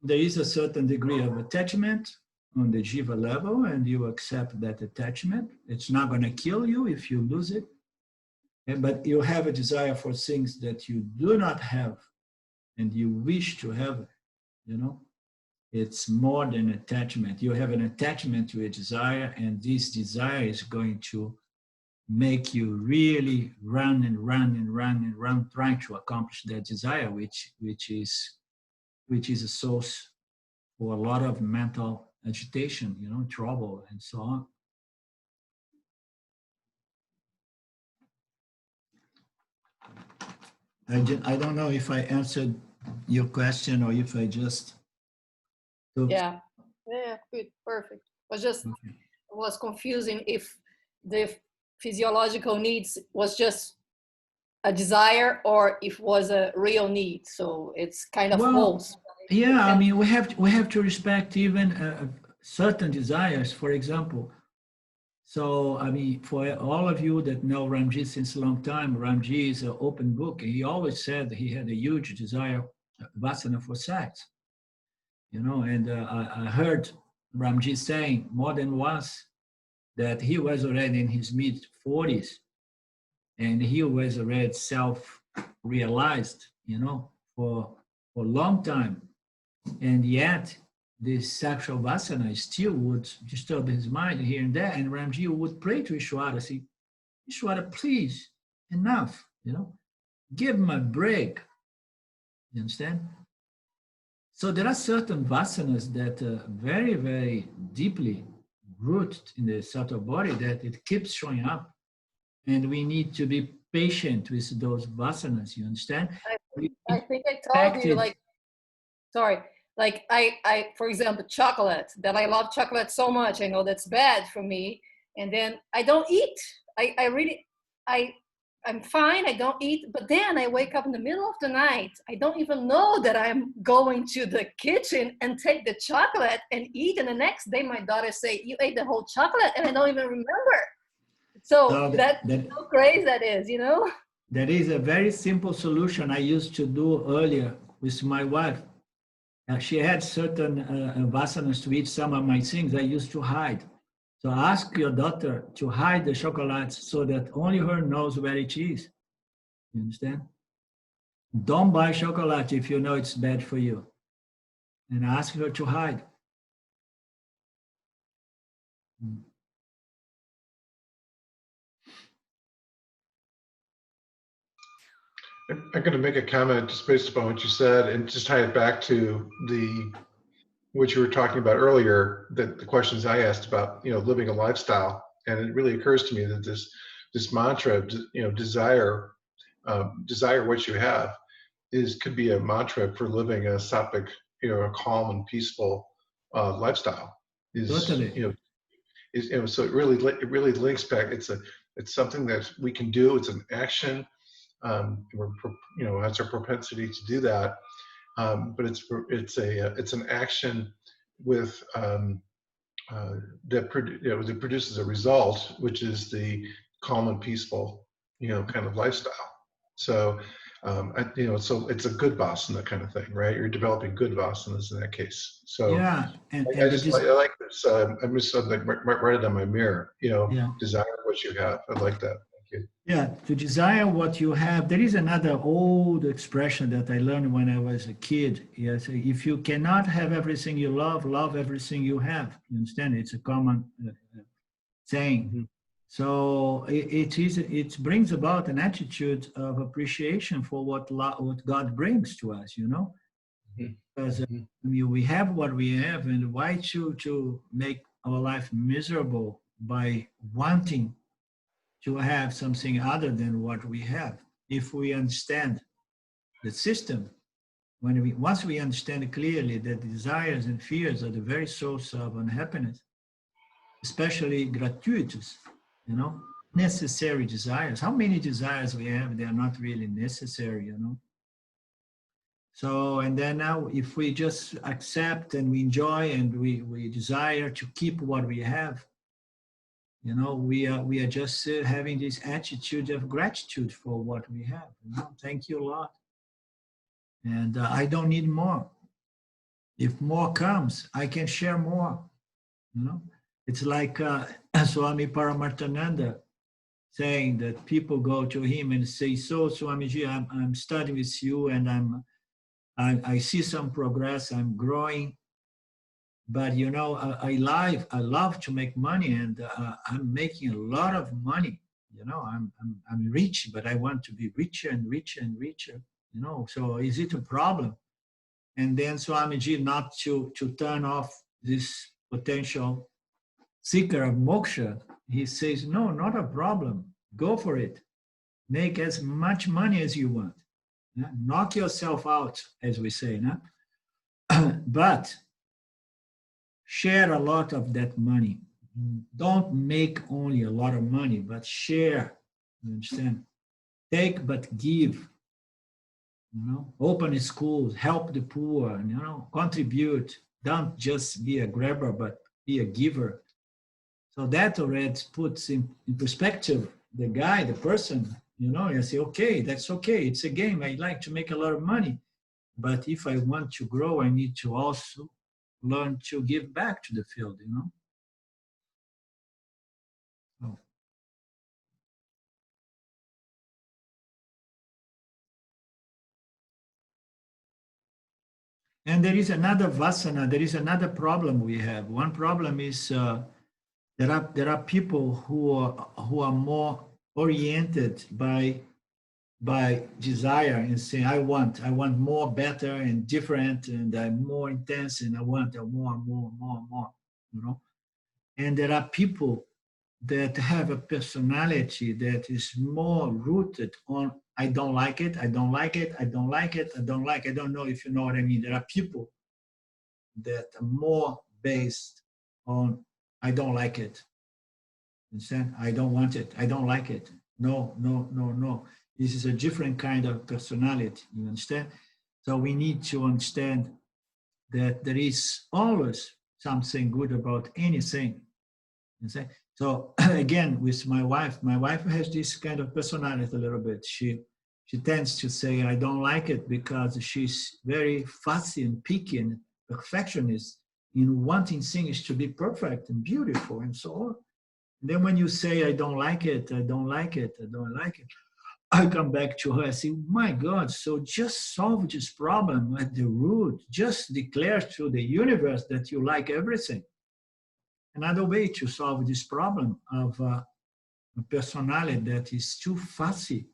There is a certain degree of attachment. on the jiva level, and you accept that attachment. It's not going to kill you if you lose it. But you have a desire for things that you do not have and you wish to have, you know. It's more than attachment. You have an attachment to a desire, and this desire is going to make you really run and run and run and run, trying to accomplish that desire, which is a source for a lot of mental agitation, you know, trouble and so on. I don't know if I answered your question or if I just took... Yeah, good, perfect. Was confusing if the physiological needs was just a desire or if was a real need. So it's kind of both. Yeah, I mean, we have to respect even certain desires. For example, so I mean, for all of you that know Ramji since a long time, Ramji is an open book. He always said that he had a huge desire, vasana for sex. You know, and I heard Ramji saying more than once that he was already in his mid-40s and he was already self-realized, you know, for a long time. And yet, this sexual vasana still would disturb his mind here and there. And Ramji would pray to Ishwara, say, Ishwara, please, enough, you know, give him a break. You understand? So there are certain vasanas that are very, very deeply rooted in the subtle body that it keeps showing up. And we need to be patient with those vasanas, you understand? I think I told you, like, sorry, like I, for example, chocolate, that I love chocolate so much. I know that's bad for me. And then I don't eat. I'm fine, I don't eat, but then I wake up in the middle of the night. I don't even know that I'm going to the kitchen and take the chocolate and eat. And the next day my daughter say, you ate the whole chocolate, and I don't even remember. So that's how crazy that is, you know? That is a very simple solution I used to do earlier with my wife. She had certain vasanas to eat some of my things I used to hide. So ask your daughter to hide the chocolates so that only her knows where it is. You understand? Don't buy chocolate if you know it's bad for you. And ask her to hide. I'm going to make a comment just based upon what you said and just tie it back to what you were talking about earlier, that the questions I asked about, you know, living a lifestyle. And it really occurs to me that this mantra, you know, desire what you have, could be a mantra for living a sattvic, you know, a calm and peaceful lifestyle. Totally. You know, so it really links back. It's something that we can do. It's an action. You know, has a propensity to do that. But it's an action with that produces a result, which is the calm and peaceful, you know, kind of lifestyle. So you know, so it's a good vasana kind of thing, right? You're developing good vasanas in that case. So yeah, and I like this. I'm just like write it on my mirror. You know, yeah. Desire what you have. I like that. Yeah, to desire what you have. There is another old expression that I learned when I was a kid. Yes, if you cannot have everything you love, love everything you have. You understand? It's a common saying. Mm-hmm. So it brings about an attitude of appreciation for what God brings to us. You know, because I mean, we have what we have, and why to make our life miserable by wanting to have something other than what we have? If we understand the system, once we understand clearly that desires and fears are the very source of unhappiness, especially gratuitous, you know, necessary desires. How many desires we have, they are not really necessary, you know. So, and then now if we just accept and we enjoy and we desire to keep what we have, you know, we are just having this attitude of gratitude for what we have. You know? Thank you a lot. And I don't need more. If more comes, I can share more. You know, it's like Swami Paramarthananda saying that people go to him and say, "So, Swamiji, I'm studying with you, and I see some progress. I'm growing, but you know, I love to make money, and I'm making a lot of money. You know, I'm rich, but I want to be richer and richer and richer. You know, so is it a problem?" And then Swamiji, not to turn off this potential seeker of moksha, he says, "No, not a problem. Go for it. Make as much money as you want. Yeah? Knock yourself out, as we say. No? But share a lot of that money. Don't make only a lot of money, but share. You understand? Take but give. You know, open schools, help the poor. You know, contribute. Don't just be a grabber, but be a giver. So that already puts in perspective the guy, the person. You know, you say, okay, that's okay. It's a game. I like to make a lot of money, but if I want to grow, I need to also learn to give back to the field. You know. So. And there is another vasana, there is another problem we have. One problem is there are people who are more oriented by desire and saying, I want more, better, and different, and I'm more intense, and I want more, you know. And there are people that have a personality that is more rooted on I don't like it, I don't like it, I don't like it, I don't like it. I don't know if you know what I mean. There are people that are more based on I don't like it. Understand? I don't want it. I don't like it. No, no, no, no. This is a different kind of personality. You understand? So we need to understand that there is always something good about anything. Understand? So again, with my wife has this kind of personality a little bit. She tends to say, I don't like it because she's very fussy and picky and perfectionist in wanting things to be perfect and beautiful and so on. And then when you say, I don't like it, I don't like it, I don't like it, I come back to her and say, my God, so just solve this problem at the root. Just declare to the universe that you like everything. Another way to solve this problem of a personality that is too fussy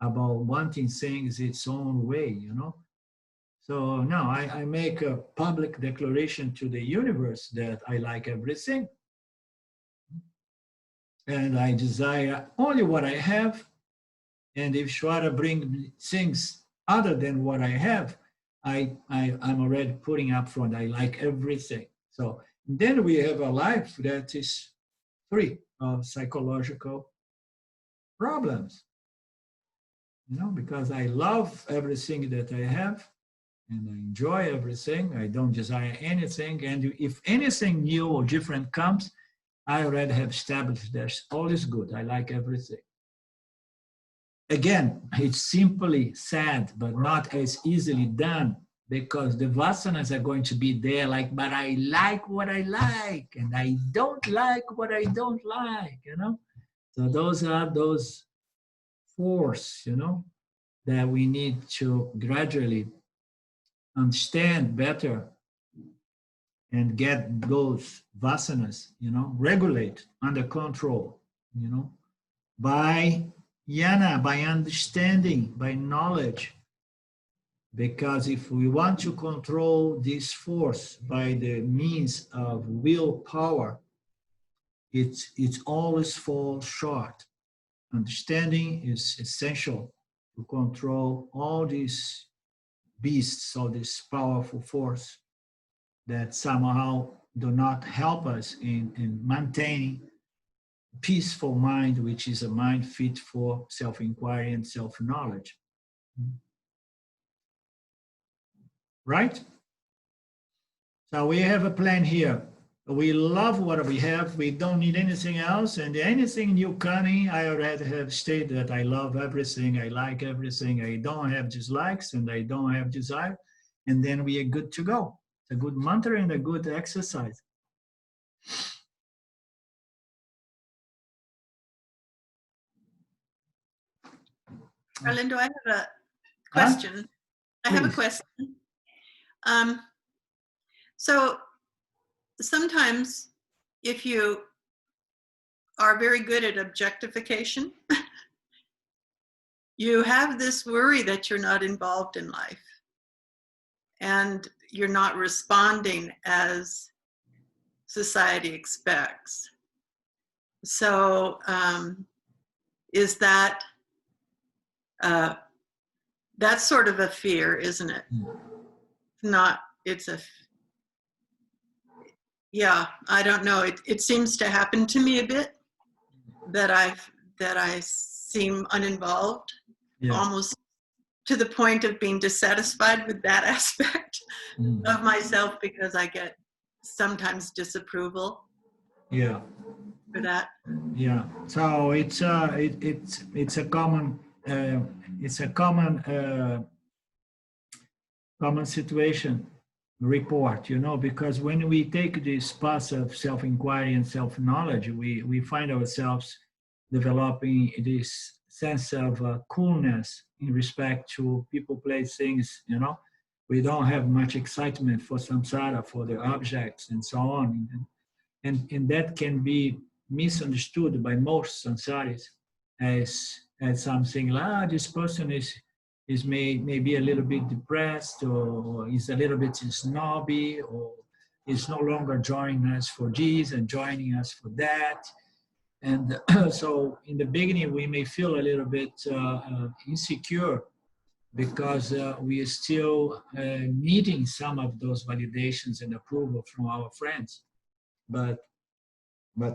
about wanting things its own way, you know. So now I make a public declaration to the universe that I like everything. And I desire only what I have. And if Shwara brings things other than what I have, I'm already putting up front, I like everything. So then we have a life that is free of psychological problems. You know, because I love everything that I have and I enjoy everything. I don't desire anything. And if anything new or different comes, I already have established that all is good. I like everything. Again, it's simply said, but not as easily done because the vasanas are going to be there like, but I like what I like and I don't like what I don't like, you know? So those are those force, you know, that we need to gradually understand better and get those vasanas, you know, regulate under control, you know, by jnana, by understanding, by knowledge. Because if we want to control this force by the means of willpower, it always falls short. Understanding is essential to control all these beasts, all this powerful force that somehow do not help us in maintaining peaceful mind, which is a mind fit for self-inquiry and self-knowledge. Right? So we have a plan here. We love what we have. We don't need anything else. And anything new coming, I already have stated that I love everything. I like everything. I don't have dislikes and I don't have desire. And then we are good to go. It's a good mantra and a good exercise. Arlindo, I have a question. I have a Please. question. So sometimes if you are very good at objectification, you have this worry that you're not involved in life and you're not responding as society expects. So is that that's sort of a fear, isn't it? Not, it's a, yeah, I don't know. It seems to happen to me a bit that I seem uninvolved, Yeah. almost to the point of being dissatisfied with that aspect of myself because I get sometimes disapproval Yeah. for that. Yeah. So it's a common common situation report, you know, because when we take this path of self-inquiry and self-knowledge, we find ourselves developing this sense of coolness in respect to people, place, things, you know. We don't have much excitement for samsara, for the objects and so on. And that can be misunderstood by most samsaris as something like, this person is maybe a little bit depressed, or is a little bit snobby, or is no longer joining us for this and joining us for that. And so in the beginning, we may feel a little bit insecure because we are still needing some of those validations and approval from our friends. But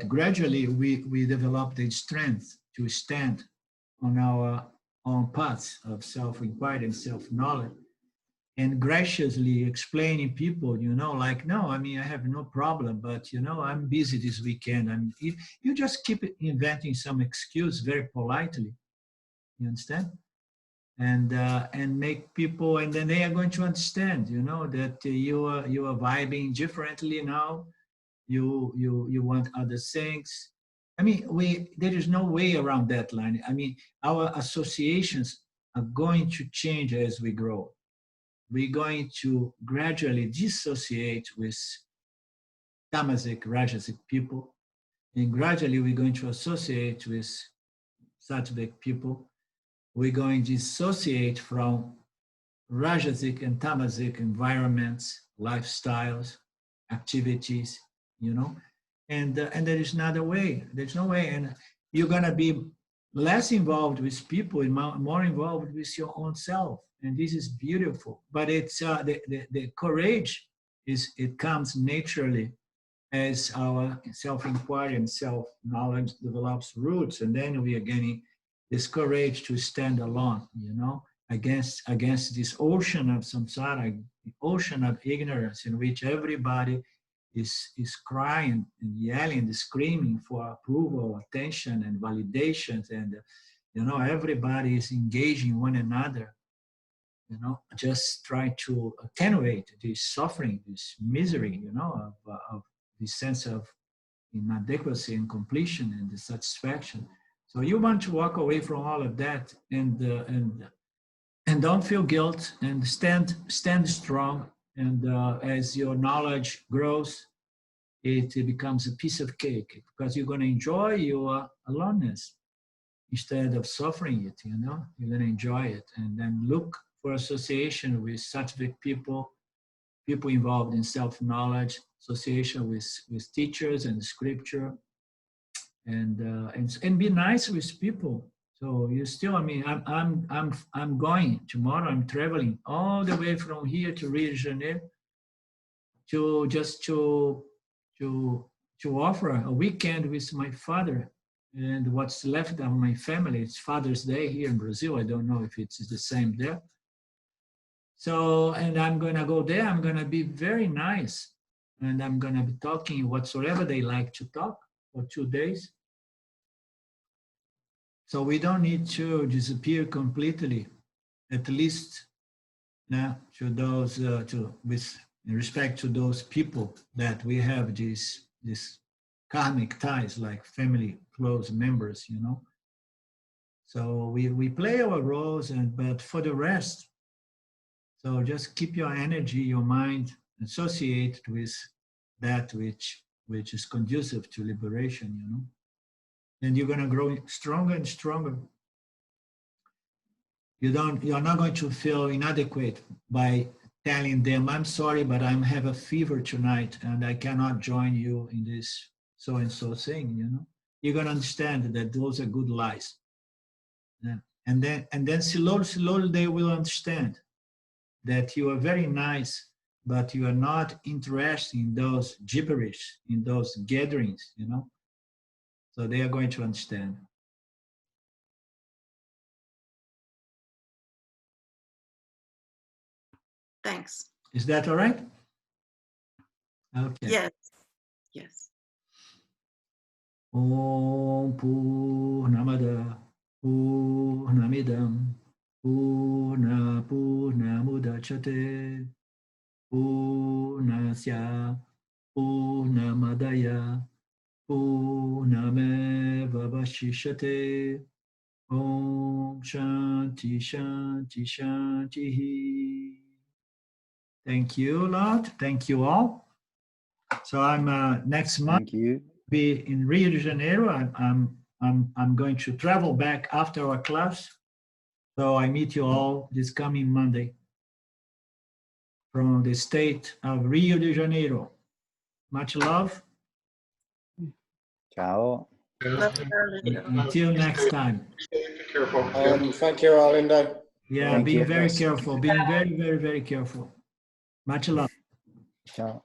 gradually we develop the strength to stand on our own paths of self-inquiry and self-knowledge, and graciously explaining people, you know, like, no, I mean, I have no problem, but, you know, I'm busy this weekend. You just keep inventing some excuse very politely, you understand? And make people, and then they are going to understand, you know, that you are vibing differently now. You want other things. I mean, there is no way around that line. I mean, our associations are going to change as we grow. We're going to gradually dissociate with tamasic, rajasic people, and gradually we're going to associate with sattvic people. We're going to dissociate from rajasic and tamasic environments, lifestyles, activities, you know, and there is another way. There's no way, and you're gonna be less involved with people and more involved with your own self, and this is beautiful. But it's the courage it comes naturally as our self-inquiry and self-knowledge develops roots, and then we are gaining this courage to stand alone, you know, against this ocean of samsara, ocean of ignorance in which everybody is crying and yelling and screaming for approval, attention, and validations, and you know, everybody is engaging one another, you know, just try to attenuate this suffering, this misery, you know, of this sense of inadequacy and completion and dissatisfaction. So you want to walk away from all of that and don't feel guilt, and stand strong. And as your knowledge grows, it becomes a piece of cake, because you're going to enjoy your aloneness instead of suffering it, you know. You're going to enjoy it, and then look for association with sattvic people involved in self-knowledge, association with teachers and scripture, and be nice with people. So you still, I mean, I'm going tomorrow. I'm traveling all the way from here to Rio de Janeiro to offer a weekend with my father and what's left of my family. It's Father's Day here in Brazil. I don't know if it's the same there. So, and I'm going to go there. I'm going to be very nice, and I'm going to be talking whatsoever they like to talk for 2 days. So we don't need to disappear completely, at least to those, with respect to those people that we have this this karmic ties, like family, close members, you know. So we play our roles, but for the rest, so just keep your energy, your mind associated with that which is conducive to liberation, you know. And you're gonna grow stronger and stronger. You're not going to feel inadequate by telling them, I'm sorry, but I have a fever tonight and I cannot join you in this so-and-so thing, you know. You're gonna understand that those are good lies. Yeah. And then slowly they will understand that you are very nice, but you are not interested in those gibberish, in those gatherings, you know. So they are going to understand. Thanks. Is that all right? Okay. Yes. Yes. Om Purnamada Purnamidam Purnamudachyate Purnasya Purnamadaya Purnamevavashishate. Om Shanti Shanti Shanti. Thank you, Lord. Thank you all. So I'm next month. Thank you. Be in Rio de Janeiro. I'm going to travel back after our class. So I meet you all this coming Monday from the state of Rio de Janeiro. Much love. Ciao. Love you, Arlindo. Until next time. Be careful. Thank you, Arlindo. Yeah, Thank being you. very careful. Being very, very, very careful. Much love. Ciao.